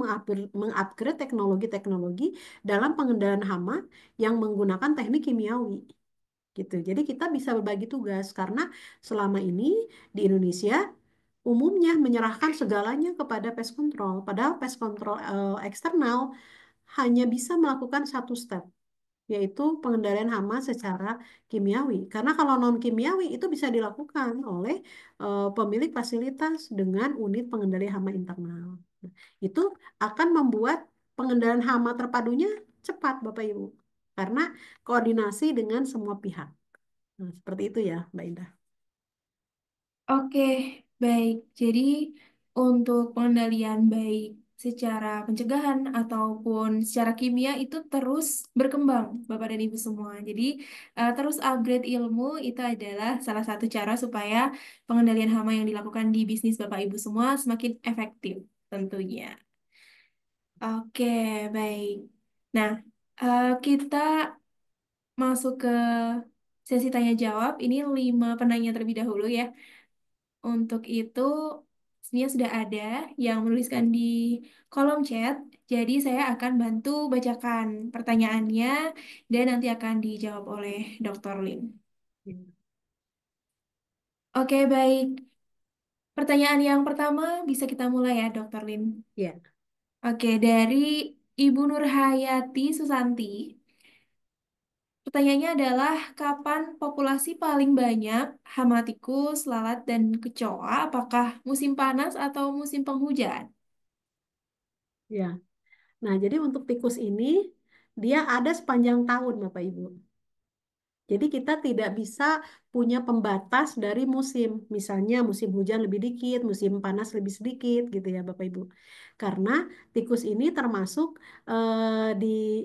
B: mengupgrade teknologi-teknologi dalam pengendalian hama yang menggunakan teknik kimiawi gitu. Jadi kita bisa berbagi tugas karena selama ini di Indonesia umumnya menyerahkan segalanya kepada pest control, padahal pest control eksternal hanya bisa melakukan satu step, yaitu pengendalian hama secara kimiawi. Karena kalau non kimiawi itu bisa dilakukan oleh pemilik fasilitas dengan unit pengendali hama internal. Itu akan membuat pengendalian hama terpadunya cepat, Bapak Ibu, karena koordinasi dengan semua pihak. Nah, seperti itu ya, Mbak Indah.
A: Oke, baik. Jadi untuk pengendalian baik secara pencegahan ataupun secara kimia itu terus berkembang, Bapak dan Ibu semua. Jadi terus upgrade ilmu itu adalah salah satu cara supaya pengendalian hama yang dilakukan di bisnis Bapak Ibu semua semakin efektif tentunya. Oke, baik. Nah, kita masuk ke sesi tanya jawab. Ini 5 penanya terlebih dahulu ya. Untuk itu, sebenarnya sudah ada yang menuliskan di kolom chat. Jadi saya akan bantu bacakan pertanyaannya dan nanti akan dijawab oleh Dr. Lim. Oke, baik. Pertanyaan yang pertama bisa kita mulai ya, Dr. Lim.
B: Ya,
A: Oke, dari Ibu Nurhayati Susanti. Pertanyaannya adalah kapan populasi paling banyak hama tikus, lalat, dan kecoa? Apakah musim panas atau musim penghujan?
B: ya. Nah, jadi untuk tikus ini dia ada sepanjang tahun, Bapak Ibu. Jadi kita tidak bisa punya pembatas dari musim. Misalnya musim hujan lebih dikit, musim panas lebih sedikit gitu ya Bapak Ibu. Karena tikus ini termasuk di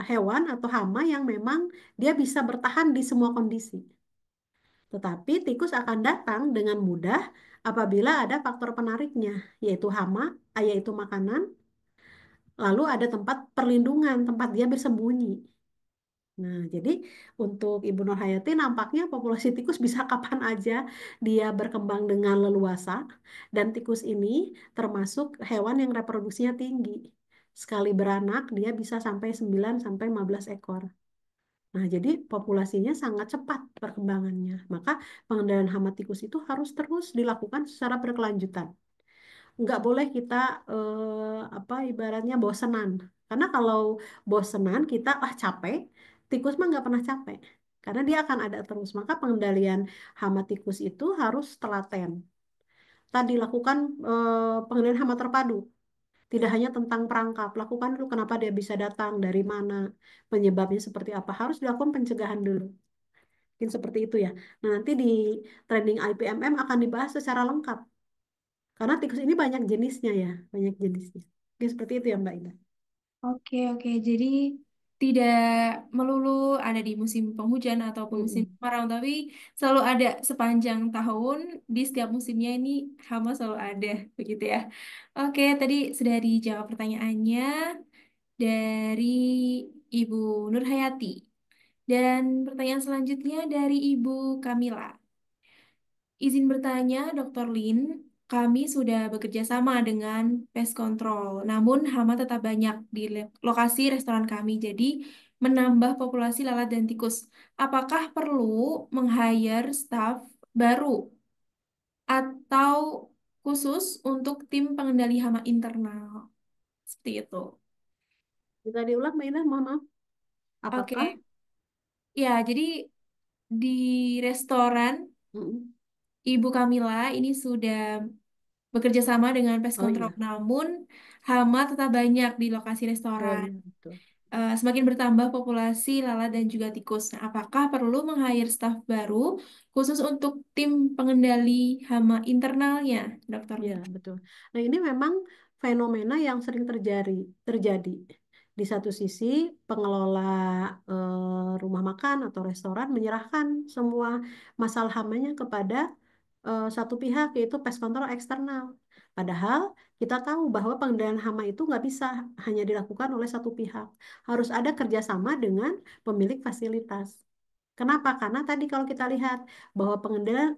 B: hewan atau hama yang memang dia bisa bertahan di semua kondisi. Tetapi tikus akan datang dengan mudah apabila ada faktor penariknya, yaitu hama, yaitu makanan, lalu ada tempat perlindungan, tempat dia bersembunyi. Nah, jadi untuk Ibu Nurhayati nampaknya populasi tikus bisa kapan aja dia berkembang dengan leluasa dan tikus ini termasuk hewan yang reproduksinya tinggi. Sekali beranak dia bisa sampai 9 sampai 15 ekor. Nah, jadi populasinya sangat cepat perkembangannya. Maka pengendalian hama tikus itu harus terus dilakukan secara berkelanjutan. Nggak boleh kita apa ibaratnya bosenan. Karena kalau bosenan kita capek, tikus mah nggak pernah capek. Karena dia akan ada terus. Maka pengendalian hama tikus itu harus telaten. Tadi lakukan pengendalian hama terpadu. Tidak hanya tentang perangkap, lakukan dulu kenapa dia bisa datang, dari mana, penyebabnya seperti apa. Harus dilakukan pencegahan dulu. Mungkin seperti itu ya. Nah, nanti di training IPMM akan dibahas secara lengkap. Karena tikus ini banyak jenisnya ya, banyak jenisnya. Mungkin seperti itu ya Mbak Ida.
A: Oke, oke. Jadi tidak melulu ada di musim penghujan ataupun musim
B: Mm-mm.
A: kemarau, tapi selalu ada sepanjang tahun di setiap musimnya ini hama selalu ada, begitu ya. Oke, tadi sudah dijawab pertanyaannya dari Ibu Nurhayati. Dan pertanyaan selanjutnya dari Ibu Kamila. Izin bertanya, Dr. Lin, kami sudah bekerja sama dengan pest control, namun hama tetap banyak di lokasi restoran kami, jadi menambah populasi lalat dan tikus. Apakah perlu meng-hire staff baru atau khusus untuk tim pengendali hama internal? Seperti itu.
B: Bisa diulang Mbak Ida, mohon maaf. Apakah?
A: Oke, ya, jadi di restoran
B: Mm-mm.
A: Ibu Kamila ini sudah bekerja sama dengan pest
B: Oh
A: control,
B: iya,
A: namun hama tetap banyak di lokasi
B: oh
A: restoran.
B: iya betul.
A: Semakin bertambah populasi lalat dan juga tikus. Nah, apakah perlu meng-hire staf baru khusus untuk tim pengendali hama internalnya, Dokter
B: Ya
A: Lee?
B: betul. Nah ini memang fenomena yang sering terjadi. Di satu sisi pengelola rumah makan atau restoran menyerahkan semua masalah hamanya kepada satu pihak yaitu pest control eksternal. Padahal kita tahu bahwa pengendalian hama itu nggak bisa hanya dilakukan oleh satu pihak. Harus ada kerjasama dengan pemilik fasilitas. Kenapa? Karena tadi kalau kita lihat bahwa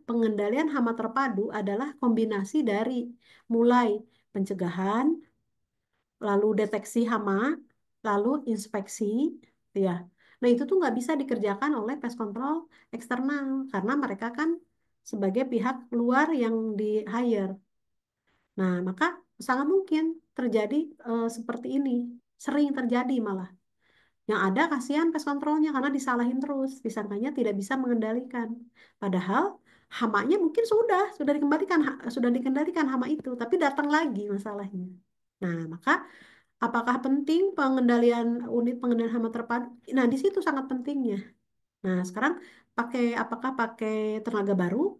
B: pengendalian hama terpadu adalah kombinasi dari mulai pencegahan, lalu deteksi hama, lalu inspeksi, ya. Nah itu tuh nggak bisa dikerjakan oleh pest control eksternal karena mereka kan sebagai pihak luar yang di hire. Nah maka sangat mungkin terjadi seperti ini, sering terjadi malah. Yang ada kasihan pest controlnya karena disalahin terus, disangkanya tidak bisa mengendalikan. Padahal hamanya mungkin sudah dikendalikan hama itu, tapi datang lagi masalahnya. Nah, maka apakah penting unit pengendalian hama terpadu? Nah, di situ sangat pentingnya. Nah, sekarang apakah pakai tenaga baru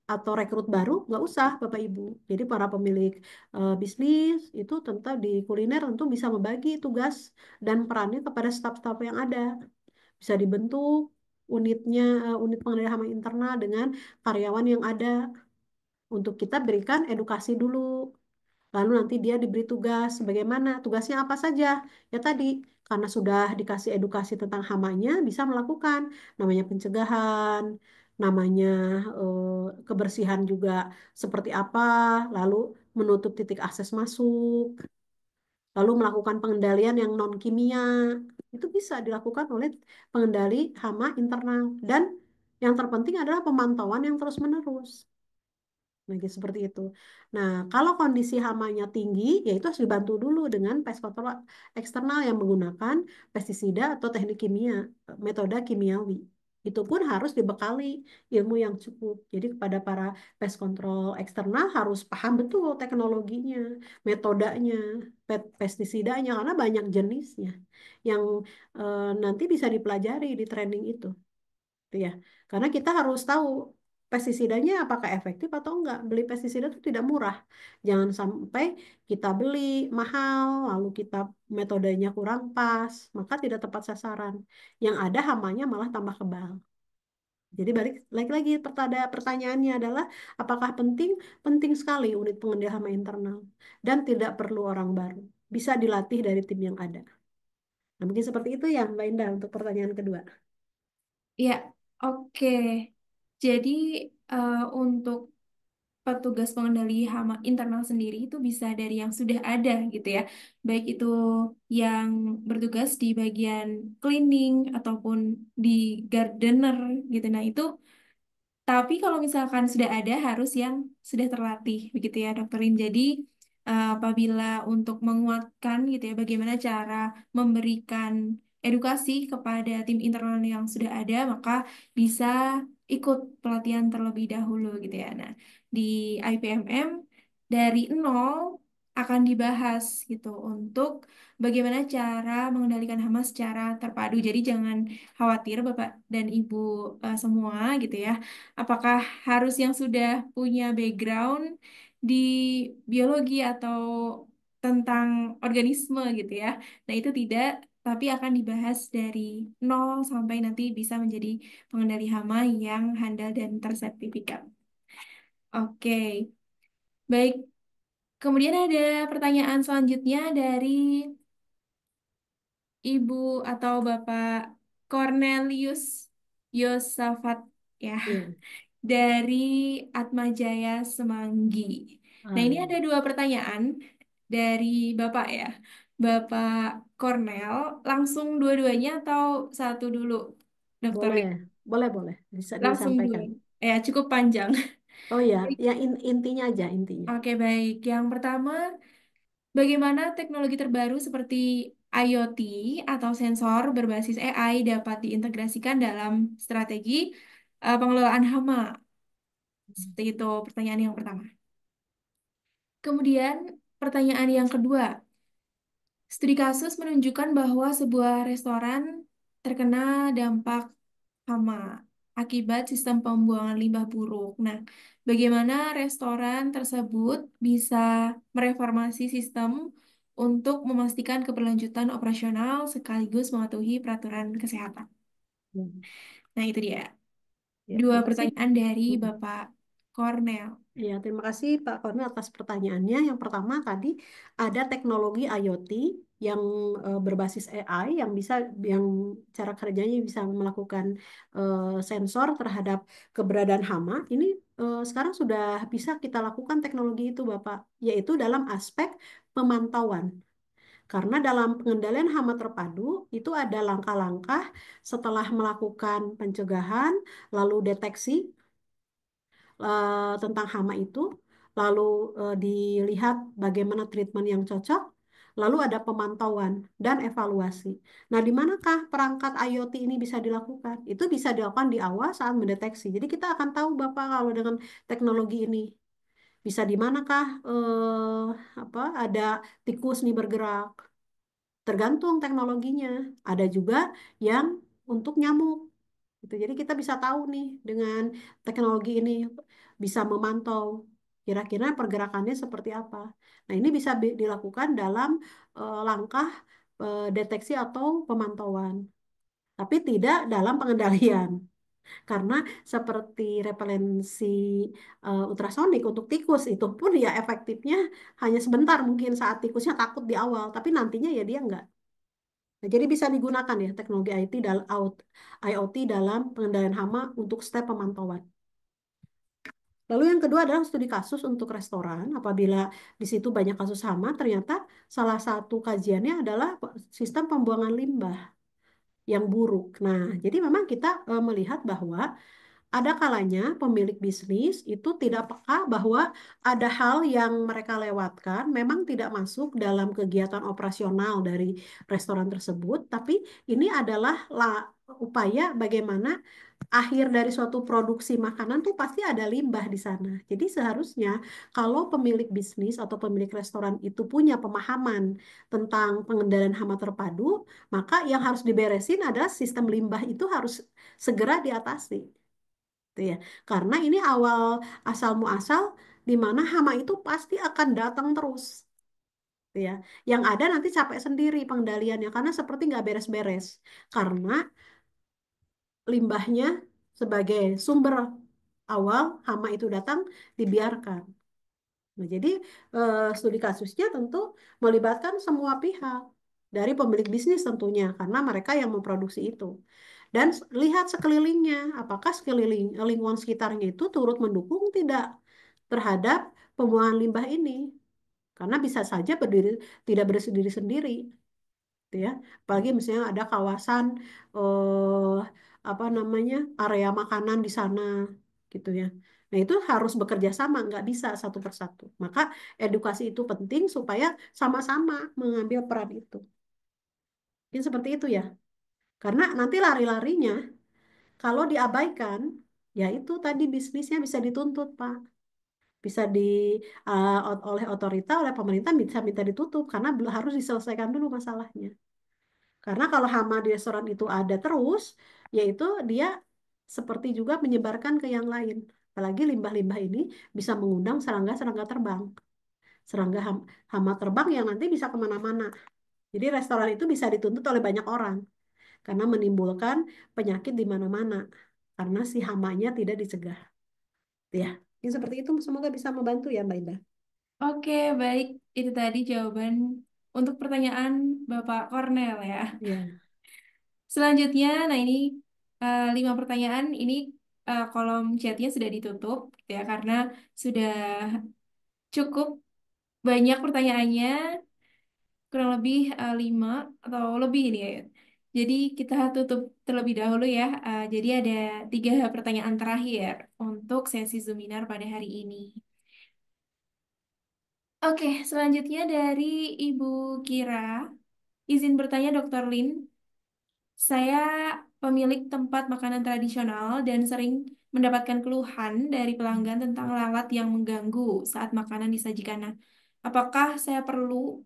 B: atau rekrut baru? Nggak usah, Bapak Ibu. Jadi para pemilik bisnis itu tentu di kuliner tentu bisa membagi tugas dan perannya kepada staf-staf yang ada. Bisa dibentuk unit pengendalian hama internal dengan karyawan yang ada untuk kita berikan edukasi dulu. Lalu nanti dia diberi tugas bagaimana, tugasnya apa saja. Ya tadi, karena sudah dikasih edukasi tentang hamanya, bisa melakukan namanya pencegahan, namanya kebersihan juga seperti apa, lalu menutup titik akses masuk, lalu melakukan pengendalian yang non kimia. Itu bisa dilakukan oleh pengendali hama internal. Dan yang terpenting adalah pemantauan yang terus-menerus. Nah, gitu, seperti itu. Nah, kalau kondisi hamanya tinggi, ya itu harus dibantu dulu dengan pest control eksternal yang menggunakan pestisida atau teknik kimia, metode kimiawi. Itu pun harus dibekali ilmu yang cukup. Jadi kepada para pest control eksternal harus paham betul teknologinya, metodenya, pestisidanya, karena banyak jenisnya yang nanti bisa dipelajari di training itu gitu ya. Karena kita harus tahu pestisidanya apakah efektif atau enggak. Beli pestisida itu tidak murah. Jangan sampai kita beli mahal, lalu kita metodenya kurang pas, maka tidak tepat sasaran. Yang ada hamanya malah tambah kebal. Jadi balik lagi pertanyaannya adalah apakah penting? Penting sekali unit pengendali hama internal dan tidak perlu orang baru. Bisa dilatih dari tim yang ada. Nah, mungkin seperti itu ya Mbak Indah untuk pertanyaan kedua.
A: Ya, oke. Jadi untuk petugas pengendali hama internal sendiri itu bisa dari yang sudah ada gitu ya. Baik itu yang bertugas di bagian cleaning ataupun di gardener gitu. Nah, itu tapi kalau misalkan sudah ada harus yang sudah terlatih begitu ya dokterin. Jadi apabila untuk menguatkan gitu ya bagaimana cara memberikan edukasi kepada tim internal yang sudah ada maka bisa ikut pelatihan terlebih dahulu gitu ya. Nah, di IPMM dari nol akan dibahas gitu untuk bagaimana cara mengendalikan hama secara terpadu. Jadi jangan khawatir Bapak dan Ibu semua gitu ya. Apakah harus yang sudah punya background di biologi atau tentang organisme gitu ya. Nah, itu tidak, tapi akan dibahas dari nol sampai nanti bisa menjadi pengendali hama yang handal dan tersertifikat. Oke, baik. Kemudian ada pertanyaan selanjutnya dari Ibu atau Bapak Cornelius Yosafat ya.
B: Iya.
A: Dari Atmajaya Semanggi. Nah,
B: Ah,
A: ini
B: iya.
A: ada dua pertanyaan dari Bapak ya. Bapak Cornel, langsung dua-duanya atau satu dulu, Dokter
B: Boleh,
A: Lik?
B: boleh. Bisa
A: Langsung dulu.
B: disampaikan.
A: Ya, cukup panjang.
B: Oh iya, ya intinya aja intinya.
A: Oke, baik. Yang pertama, bagaimana teknologi terbaru seperti IoT atau sensor berbasis AI dapat diintegrasikan dalam strategi pengelolaan hama? Seperti itu pertanyaan yang pertama. Kemudian pertanyaan yang kedua, studi kasus menunjukkan bahwa sebuah restoran terkena dampak hama akibat sistem pembuangan limbah buruk. Nah, bagaimana restoran tersebut bisa mereformasi sistem untuk memastikan keberlanjutan operasional sekaligus mematuhi peraturan kesehatan?
B: Hmm.
A: Nah, itu dia.
B: Ya,
A: Dua
B: terima kasih.
A: pertanyaan dari
B: Hmm.
A: Bapak Cornel.
B: Ya, terima kasih Pak Kornel atas pertanyaannya. Yang pertama tadi ada teknologi IoT yang berbasis AI yang cara kerjanya bisa melakukan sensor terhadap keberadaan hama. Ini sekarang sudah bisa kita lakukan teknologi itu Bapak, yaitu dalam aspek pemantauan. Karena dalam pengendalian hama terpadu itu ada langkah-langkah setelah melakukan pencegahan, lalu deteksi tentang hama itu, lalu dilihat bagaimana treatment yang cocok, lalu ada pemantauan dan evaluasi. Nah, di manakah perangkat IoT ini bisa dilakukan? Itu bisa dilakukan di awal saat mendeteksi. Jadi kita akan tahu Bapak kalau dengan teknologi ini bisa di manakah ada tikus nih bergerak. Tergantung teknologinya. Ada juga yang untuk nyamuk gitu. Jadi kita bisa tahu nih dengan teknologi ini bisa memantau kira-kira pergerakannya seperti apa. Nah, ini bisa dilakukan dalam langkah deteksi atau pemantauan, tapi tidak dalam pengendalian. Karena seperti repelensi ultrasonik untuk tikus itu pun ya efektifnya hanya sebentar mungkin saat tikusnya takut di awal, tapi nantinya ya dia enggak. Nah, jadi bisa digunakan ya teknologi IoT dalam pengendalian hama untuk step pemantauan. Lalu yang kedua adalah studi kasus untuk restoran. Apabila di situ banyak kasus hama, ternyata salah satu kajiannya adalah sistem pembuangan limbah yang buruk. Nah, jadi memang kita melihat bahwa ada kalanya pemilik bisnis itu tidak peka bahwa ada hal yang mereka lewatkan memang tidak masuk dalam kegiatan operasional dari restoran tersebut, tapi ini adalah upaya bagaimana akhir dari suatu produksi makanan tuh pasti ada limbah di sana. Jadi seharusnya kalau pemilik bisnis atau pemilik restoran itu punya pemahaman tentang pengendalian hama terpadu, maka yang harus diberesin adalah sistem limbah itu harus segera diatasi gitu ya. Karena ini awal asal muasal di mana hama itu pasti akan datang terus gitu ya. Yang ada nanti capek sendiri pengendaliannya karena seperti nggak beres-beres. Karena limbahnya sebagai sumber awal hama itu datang dibiarkan. Nah, jadi studi kasusnya tentu melibatkan semua pihak dari pemilik bisnis tentunya karena mereka yang memproduksi itu. Dan lihat sekelilingnya, apakah sekeliling lingkungan sekitarnya itu turut mendukung tidak terhadap pembuangan limbah ini. Karena bisa saja tidak berdiri sendiri, gitu ya. Apalagi misalnya ada kawasan eh, apa namanya area makanan di sana, gitu ya. Nah itu harus bekerja sama, nggak bisa satu persatu. Maka edukasi itu penting supaya sama-sama mengambil peran itu. Mungkin seperti itu ya. Karena nanti lari-larinya kalau diabaikan, ya itu tadi bisnisnya bisa dituntut, Pak. Bisa oleh otorita, oleh pemerintah bisa minta ditutup karena harus diselesaikan dulu masalahnya. Karena kalau hama di restoran itu ada terus, yaitu dia seperti juga menyebarkan ke yang lain. Apalagi limbah-limbah ini bisa mengundang serangga-serangga terbang. Hama terbang yang nanti bisa kemana-mana. Jadi restoran itu bisa dituntut oleh banyak orang karena menimbulkan penyakit di mana-mana karena si hamanya tidak dicegah. Ya, ini seperti itu. Semoga bisa membantu ya, Mbak Indah.
A: Oke, baik. Itu tadi jawaban untuk pertanyaan Bapak Cornel ya.
B: Ya,
A: Selanjutnya, nah ini 5 pertanyaan. Ini kolom chatnya sudah ditutup gitu ya karena sudah cukup banyak pertanyaannya, kurang lebih 5 atau lebih ini ya. Jadi kita tutup terlebih dahulu ya. Jadi ada 3 pertanyaan terakhir untuk sesi Zoominar pada hari ini. Oke, selanjutnya dari Ibu Kira. Izin bertanya, Dr. Lin. Saya pemilik tempat makanan tradisional dan sering mendapatkan keluhan dari pelanggan tentang lalat yang mengganggu saat makanan disajikan. Nah, apakah saya perlu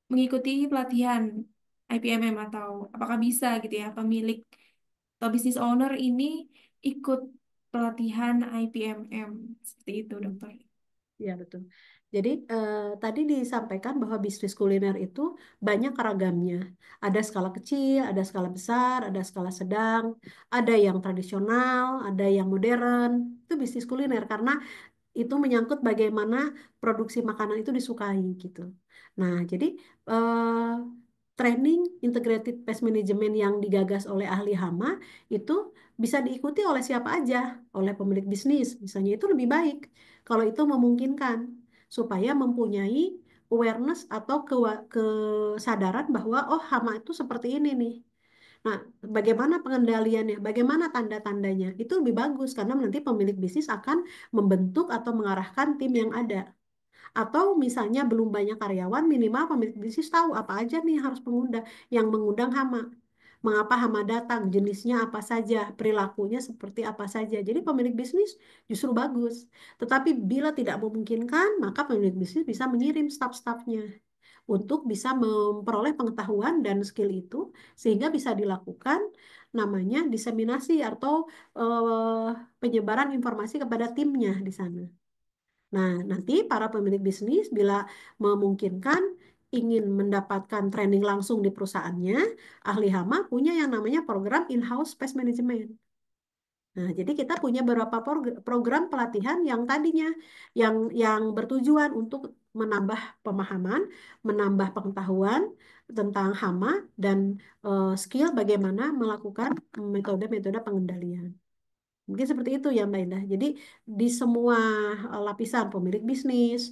A: mengikuti pelatihan IPMM atau apakah bisa gitu ya pemilik atau business owner ini ikut pelatihan IPMM seperti itu, dokter?
B: ya betul. Jadi tadi disampaikan bahwa bisnis kuliner itu banyak ragamnya. Ada skala kecil, ada skala besar, ada skala sedang, ada yang tradisional, ada yang modern. Itu bisnis kuliner karena itu menyangkut bagaimana produksi makanan itu disukai gitu. Nah, jadi training integrated pest management yang digagas oleh ahli hama itu bisa diikuti oleh siapa aja, oleh pemilik bisnis. Misalnya itu lebih baik kalau itu memungkinkan supaya mempunyai awareness atau kesadaran bahwa oh hama itu seperti ini nih. Nah, bagaimana pengendaliannya, bagaimana tanda-tandanya, itu lebih bagus karena nanti pemilik bisnis akan membentuk atau mengarahkan tim yang ada. Atau misalnya belum banyak karyawan, minimal pemilik bisnis tahu apa aja nih harus yang mengundang hama. Mengapa hama datang, jenisnya apa saja, perilakunya seperti apa saja. Jadi pemilik bisnis justru bagus. Tetapi bila tidak memungkinkan, maka pemilik bisnis bisa mengirim staf-stafnya untuk bisa memperoleh pengetahuan dan skill itu sehingga bisa dilakukan namanya diseminasi atau penyebaran informasi kepada timnya di sana. Nah, nanti para pemilik bisnis bila memungkinkan ingin mendapatkan training langsung di perusahaannya, ahli hama punya yang namanya program in-house pest management. Nah, jadi kita punya beberapa program pelatihan yang tadinya yang bertujuan untuk menambah pemahaman, menambah pengetahuan tentang hama dan skill bagaimana melakukan metode-metode pengendalian. Mungkin seperti itu ya Mbak Indah. Jadi di semua lapisan pemilik bisnis,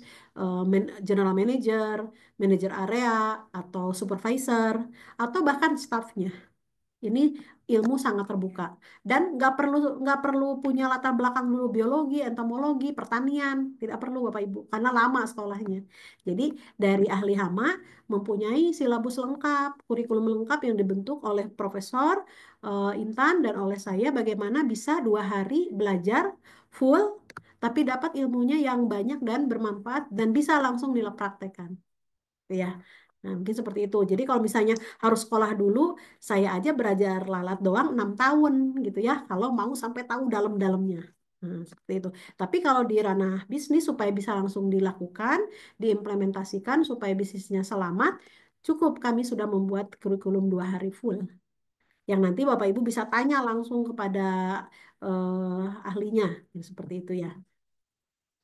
B: general manager, manajer area, atau supervisor, atau bahkan staffnya. Ini ilmu sangat terbuka dan nggak perlu punya latar belakang dulu biologi, entomologi, pertanian, tidak perlu Bapak Ibu karena lama sekolahnya. Jadi dari ahli hama mempunyai silabus lengkap, kurikulum lengkap yang dibentuk oleh Profesor Intan dan oleh saya bagaimana bisa 2 hari belajar full tapi dapat ilmunya yang banyak dan bermanfaat dan bisa langsung dilapraktekkan. Ya. Nah, mungkin seperti itu. Jadi kalau misalnya harus sekolah dulu, saya aja belajar lalat doang 6 tahun gitu ya. Kalau mau sampai tahu dalam-dalamnya. Nah, seperti itu. Tapi kalau di ranah bisnis supaya bisa langsung dilakukan, diimplementasikan supaya bisnisnya selamat, cukup kami sudah membuat kurikulum 2 hari full. yang nanti Bapak Ibu bisa tanya langsung kepada ahlinya, yang seperti itu ya.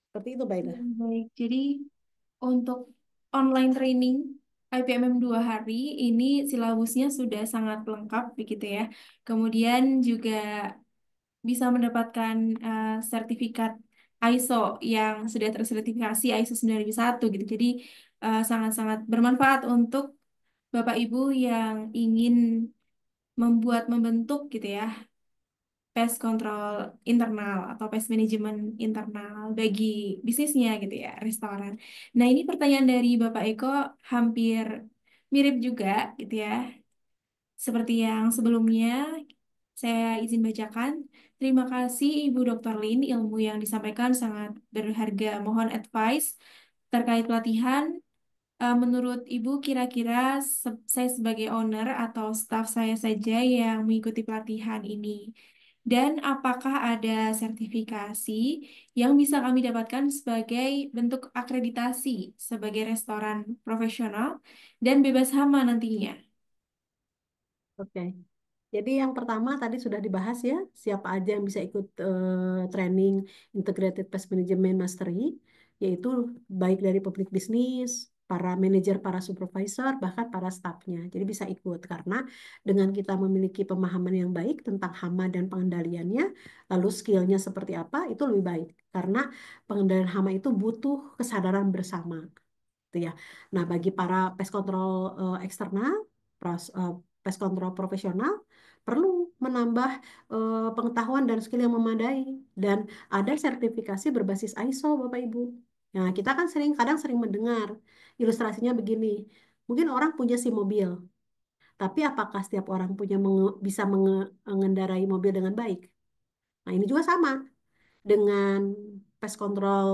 B: Seperti itu, Baida.
A: Baik, jadi untuk online training IPMM 2 hari ini silabusnya sudah sangat lengkap begitu ya. Kemudian juga bisa mendapatkan sertifikat ISO yang sudah tersertifikasi ISO 9001 gitu. Jadi sangat-sangat bermanfaat untuk Bapak Ibu yang ingin membentuk gitu ya pest control internal atau pest management internal bagi bisnisnya gitu ya, restoran. Nah, ini pertanyaan dari Bapak Eko hampir mirip juga gitu ya. Seperti yang sebelumnya, saya izin bacakan. Terima kasih Ibu Dr. Lin, ilmu yang disampaikan sangat berharga. Mohon advice terkait pelatihan. Menurut Ibu, kira-kira saya sebagai owner atau staff saya saja yang mengikuti pelatihan ini. Dan apakah ada sertifikasi yang bisa kami dapatkan sebagai bentuk akreditasi sebagai restoran profesional dan bebas hama nantinya?
B: Oke. Jadi yang pertama tadi sudah dibahas ya, siapa aja yang bisa ikut training Integrated Pest Management Mastery, yaitu baik dari publik bisnis, para manajer, para supervisor, bahkan para stafnya. Jadi bisa ikut karena dengan kita memiliki pemahaman yang baik tentang hama dan pengendaliannya, lalu skillnya seperti apa, itu lebih baik. Karena pengendalian hama itu butuh kesadaran bersama gitu ya. Nah, bagi para pest control eksternal, pest control profesional perlu menambah pengetahuan dan skill yang memadai dan ada sertifikasi berbasis ISO, Bapak Ibu. Nah, kita kan kadang sering mendengar ilustrasinya begini. Mungkin orang punya si mobil, tapi apakah setiap orang bisa mengendarai mobil dengan baik? Nah, ini juga sama dengan pest control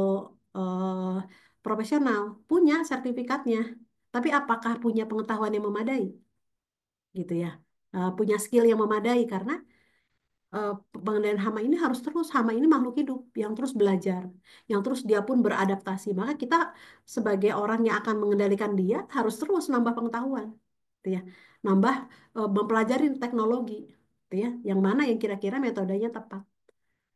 B: eh, profesional punya sertifikatnya, tapi apakah punya pengetahuan yang memadai, gitu ya? Punya skill yang memadai karena eh, pengendalian hama ini harus terus, hama ini makhluk hidup yang terus belajar, yang terus dia pun beradaptasi. Maka kita sebagai orang yang akan mengendalikan dia harus terus nambah pengetahuan, gitu ya, nambah mempelajari teknologi, gitu ya, yang mana yang kira-kira metodenya tepat.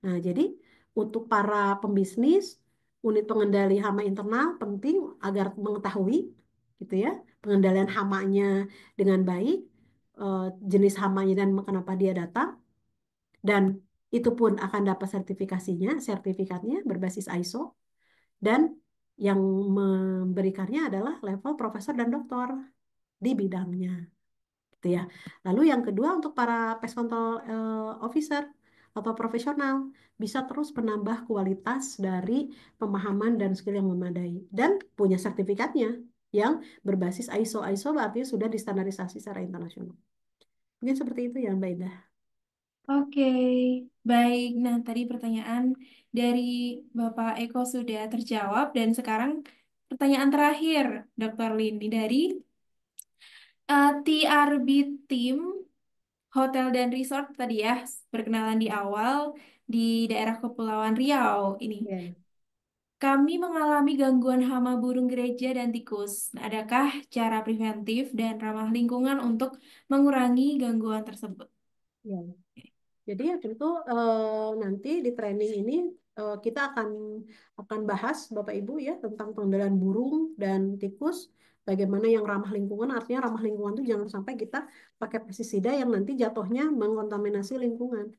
B: Nah, jadi untuk para pembisnis, unit pengendali hama internal penting agar mengetahui gitu ya, pengendalian hamanya dengan baik, eh, jenis hamanya dan kenapa dia datang, dan itu pun akan dapat sertifikatnya berbasis ISO, dan yang memberikannya adalah level profesor dan doktor di bidangnya gitu ya. Lalu yang kedua untuk para pest control officer atau profesional bisa terus menambah kualitas dari pemahaman dan skill yang memadai dan punya sertifikatnya yang berbasis ISO. ISO artinya sudah distandarisasi secara internasional. Mungkin seperti itu ya Mbak Indah.
A: Oke, baik. Nah, tadi pertanyaan dari Bapak Eko sudah terjawab dan sekarang pertanyaan terakhir, Dr. Lindi dari TRB Team Hotel dan Resort tadi ya, perkenalan di awal di daerah Kepulauan Riau ini.
B: Ya.
A: Kami mengalami gangguan hama burung gereja dan tikus. Nah, adakah cara preventif dan ramah lingkungan untuk mengurangi gangguan tersebut?
B: Ya. Jadi ya tentu nanti di training ini kita akan bahas Bapak Ibu ya tentang pengendalian burung dan tikus. Bagaimana yang ramah lingkungan, artinya ramah lingkungan itu jangan sampai kita pakai pestisida yang nanti jatuhnya mengkontaminasi lingkungan.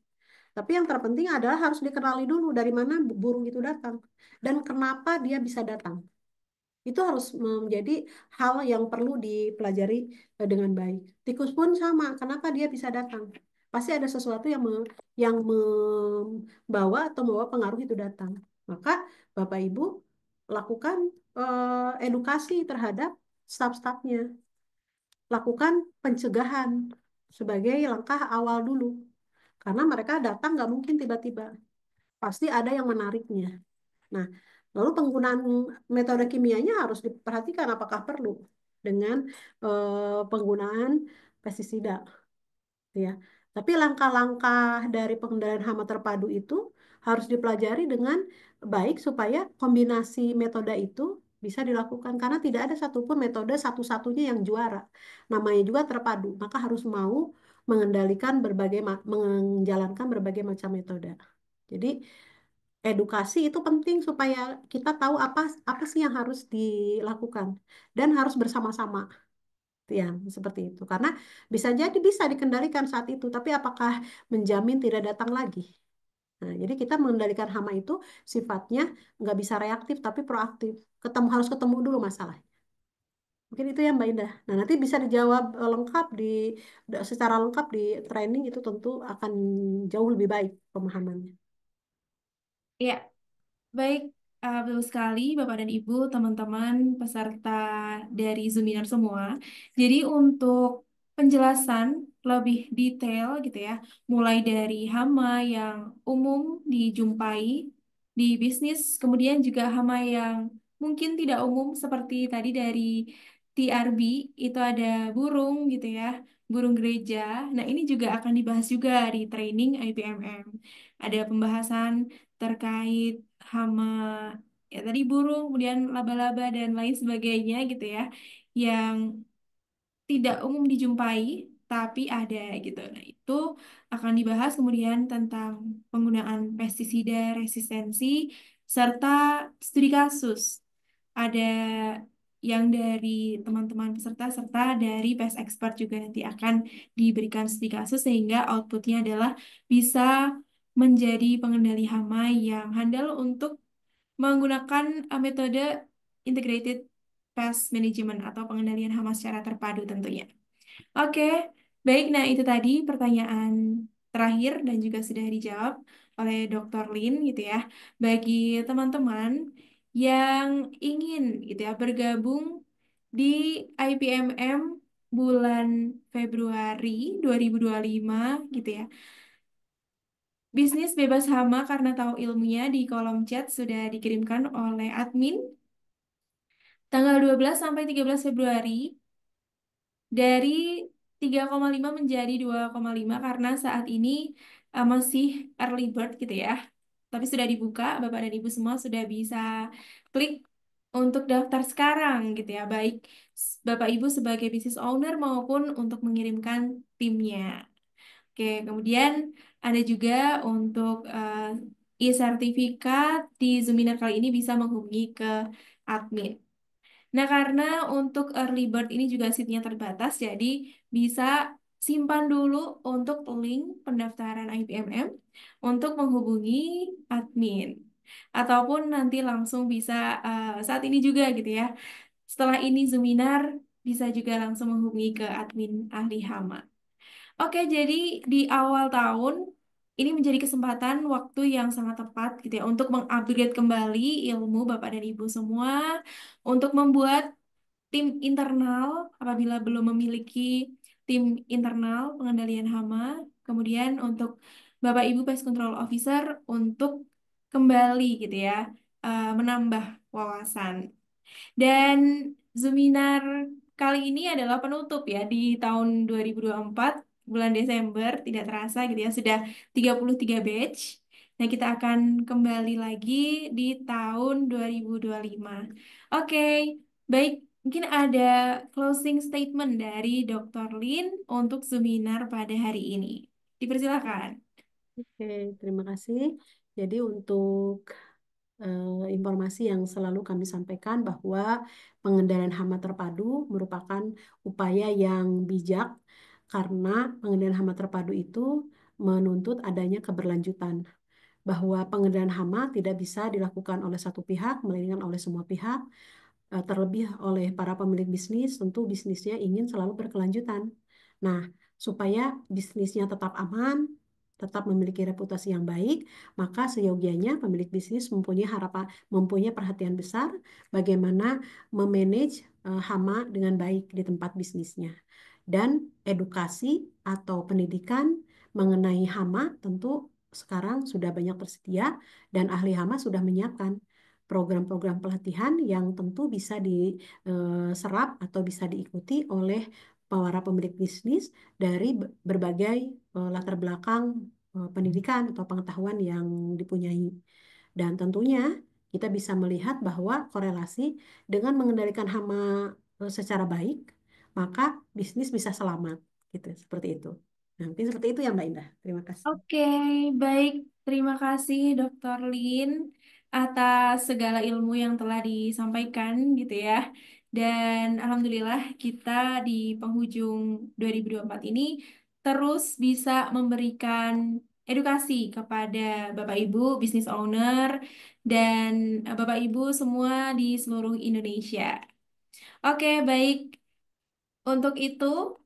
B: Tapi yang terpenting adalah harus dikenali dulu dari mana burung itu datang dan kenapa dia bisa datang. Itu harus menjadi hal yang perlu dipelajari dengan baik. Tikus pun sama, kenapa dia bisa datang? Pasti ada sesuatu yang membawa atau membawa pengaruh itu datang. Maka Bapak Ibu lakukan edukasi terhadap staf-stafnya. Lakukan pencegahan sebagai langkah awal dulu. Karena mereka datang nggak mungkin tiba-tiba. Pasti ada yang menariknya. Nah, lalu penggunaan metode kimianya harus diperhatikan apakah perlu dengan penggunaan pestisida, ya. Tapi langkah-langkah dari pengendalian hama terpadu itu harus dipelajari dengan baik supaya kombinasi metode itu bisa dilakukan karena tidak ada satupun metode satu-satunya yang juara. Namanya juga terpadu, maka harus mau menjalankan berbagai macam metode. Jadi edukasi itu penting supaya kita tahu apa apa sih yang harus dilakukan dan harus bersama-sama. Ya, seperti itu. Karena bisa jadi bisa dikendalikan saat itu, tapi apakah menjamin tidak datang lagi? Nah, jadi kita mengendalikan hama itu sifatnya nggak bisa reaktif tapi proaktif. Harus ketemu dulu masalah. Mungkin itu ya Mbak Indah. Nah, nanti bisa dijawab lengkap secara lengkap di training itu tentu akan jauh lebih baik pemahamannya.
A: Ya, baik, betul sekali Bapak dan Ibu, teman-teman peserta dari Zoominar semua. Jadi untuk penjelasan lebih detail gitu ya, mulai dari hama yang umum dijumpai di bisnis, kemudian juga hama yang mungkin tidak umum seperti tadi dari TRB, itu ada burung gitu ya, burung gereja. Nah, ini juga akan dibahas juga di training IPMM. Ada pembahasan terkait hama ya tadi burung, kemudian laba-laba dan lain sebagainya gitu ya, yang tidak umum dijumpai tapi ada gitu. Nah, itu akan dibahas kemudian tentang penggunaan pestisida resistensi serta studi kasus. Ada yang dari teman-teman peserta serta dari pes expert juga nanti akan diberikan studi kasus sehingga outputnya adalah bisa menjadi pengendali hama yang handal untuk menggunakan metode integrated pest management atau pengendalian hama secara terpadu tentunya. Oke, baik. Nah, itu tadi pertanyaan terakhir dan juga sudah dijawab oleh Dr. Lin gitu ya. Bagi teman-teman yang ingin gitu ya bergabung di IPMM bulan Februari 2025 gitu ya. Bisnis bebas hama karena tahu ilmunya di kolom chat sudah dikirimkan oleh admin tanggal 12 sampai 13 Februari dari 3,5 menjadi 2,5 karena saat ini masih early bird gitu ya. Tapi sudah dibuka, Bapak dan Ibu semua sudah bisa klik untuk daftar sekarang gitu ya. Baik Bapak Ibu sebagai business owner maupun untuk mengirimkan timnya. Oke, kemudian ada juga untuk e-sertifikat di Zoominar kali ini bisa menghubungi ke admin. Nah, karena untuk early bird ini juga seatnya terbatas, jadi bisa simpan dulu untuk link pendaftaran IPMM untuk menghubungi admin. Ataupun nanti langsung bisa saat ini juga gitu ya. Setelah ini Zoominar bisa juga langsung menghubungi ke admin ahli HAMA. Oke, jadi di awal tahun ini menjadi kesempatan waktu yang sangat tepat gitu ya untuk mengupgrade kembali ilmu Bapak dan Ibu semua untuk membuat tim internal apabila belum memiliki tim internal pengendalian hama, kemudian untuk Bapak Ibu Pest Control Officer untuk kembali gitu ya menambah wawasan. Dan Zoominar kali ini adalah penutup ya di tahun 2024 bulan Desember tidak terasa gitu ya sudah 33 batch. Nah, kita akan kembali lagi di tahun 2025. Oke, baik. Mungkin ada closing statement dari Dr. Lin untuk Zoominar pada hari ini. Dipersilakan.
B: Oke, terima kasih. Jadi untuk informasi yang selalu kami sampaikan bahwa pengendalian hama terpadu merupakan upaya yang bijak karena pengendalian hama terpadu itu menuntut adanya keberlanjutan, bahwa pengendalian hama tidak bisa dilakukan oleh satu pihak melainkan oleh semua pihak, terlebih oleh para pemilik bisnis. Tentu bisnisnya ingin selalu berkelanjutan. Nah, supaya bisnisnya tetap aman, tetap memiliki reputasi yang baik, maka seyogianya pemilik bisnis mempunyai perhatian besar bagaimana memanage hama dengan baik di tempat bisnisnya. Dan edukasi atau pendidikan mengenai hama tentu sekarang sudah banyak tersedia dan ahli hama sudah menyiapkan program-program pelatihan yang tentu bisa diserap atau bisa diikuti oleh para pemilik bisnis dari berbagai latar belakang pendidikan atau pengetahuan yang dipunyai. Dan tentunya kita bisa melihat bahwa korelasi dengan mengendalikan hama secara baik, maka bisnis bisa selamat, gitu, seperti itu. Nah, mungkin seperti itu ya Mbak Indah. Terima kasih.
A: Oke, baik. Terima kasih Dr. Lin atas segala ilmu yang telah disampaikan gitu ya. Dan alhamdulillah kita di penghujung 2024 ini terus bisa memberikan edukasi kepada Bapak Ibu business owner dan Bapak Ibu semua di seluruh Indonesia. Oke, baik. Untuk itu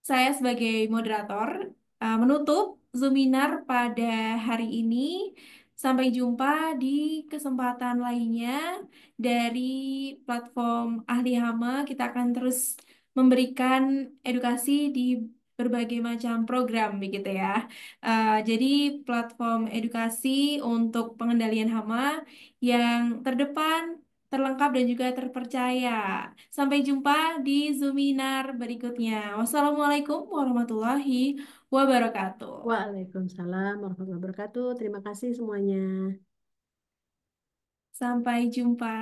A: saya sebagai moderator menutup Zoominar pada hari ini. Sampai jumpa di kesempatan lainnya dari platform Ahli Hama. Kita akan terus memberikan edukasi di berbagai macam program begitu ya. Jadi platform edukasi untuk pengendalian hama yang terdepan, terlengkap dan juga terpercaya. Sampai jumpa di Zoominar berikutnya. Wassalamualaikum warahmatullahi wabarakatuh.
B: Waalaikumsalam warahmatullahi wabarakatuh. Terima kasih semuanya.
A: Sampai jumpa.